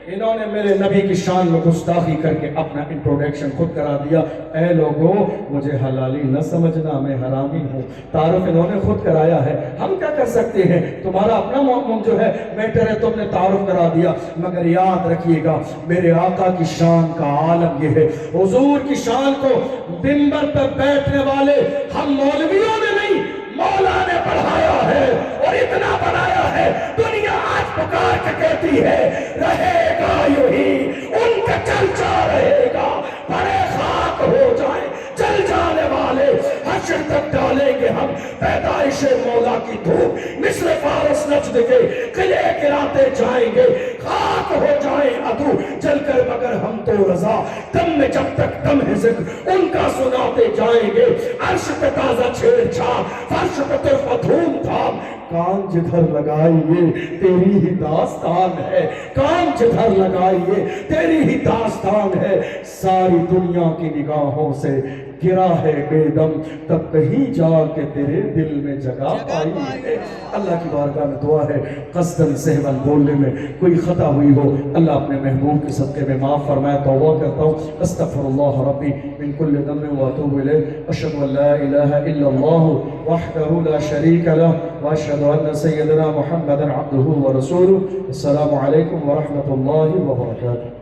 انہوں نے میرے نبی کی شان میں گستاخی کر کے اپنا انٹروڈکشن خود کرا دیا. اے لوگوں مجھے حلالی نہ سمجھنا، میں حرامی ہوں. تعارف انہوں نے خود کرایا ہے، ہم کیا کر سکتے ہیں؟ تمہارا اپنا جو ہے میٹر ہے، تم نے تعارف کرا دیا. مگر یاد رکھیے گا میرے آقا کی شان کا عالم یہ ہے، حضور کی شان کو منبر پر بیٹھنے والے ہم مولویوں نے نہیں مولا نے بڑھایا ہے اور اتنا بنایا ہے دنیا آج پکار کے کہتی ہے رہے گا یوں ہی ان کا چرچا رہے گا. بڑے خاک ہو جائیں جل جانے والے حشر تک ڈالیں گے ہم پیدائش مولا کی دھوپ مصر فارس نجد کے قلعے گراتے جائیں گے. خاک ہو جائیں عدو جل کر مگر ہم تو رضا دم میں جب تک دم ہے ذکر ان کا سناتے جائیں گے. عرش پہ تازہ چھیڑ چھاڑ فرش پہ طرف دھوم تھام کان جدھر لگائیے تیری ہی داستان ہے، کان جدھر لگائیے تیری ہی داستان ہے. ساری دنیا کی نگاہوں سے گرا ہے بے دم تب کہیں جا کے تیرے دل میں جگہ پائی ہے۔ اللہ کی بارگاہ میں دعا ہے قصداً سہواً بولنے میں کوئی خطا ہوئی ہو اللہ اپنے محبوب کے صدقے میں معاف فرمائے۔ توبہ کرتا ہوں استغفر اللہ ربی من کل ذنب واتوب الیہ اشہد ان لا الہ الا اللہ وحدہ لا شریک لہ واشہد ان سیدنا محمدا عبدہ ورسولہ۔ السلام علیکم ورحمۃ اللہ وبرکاتہ۔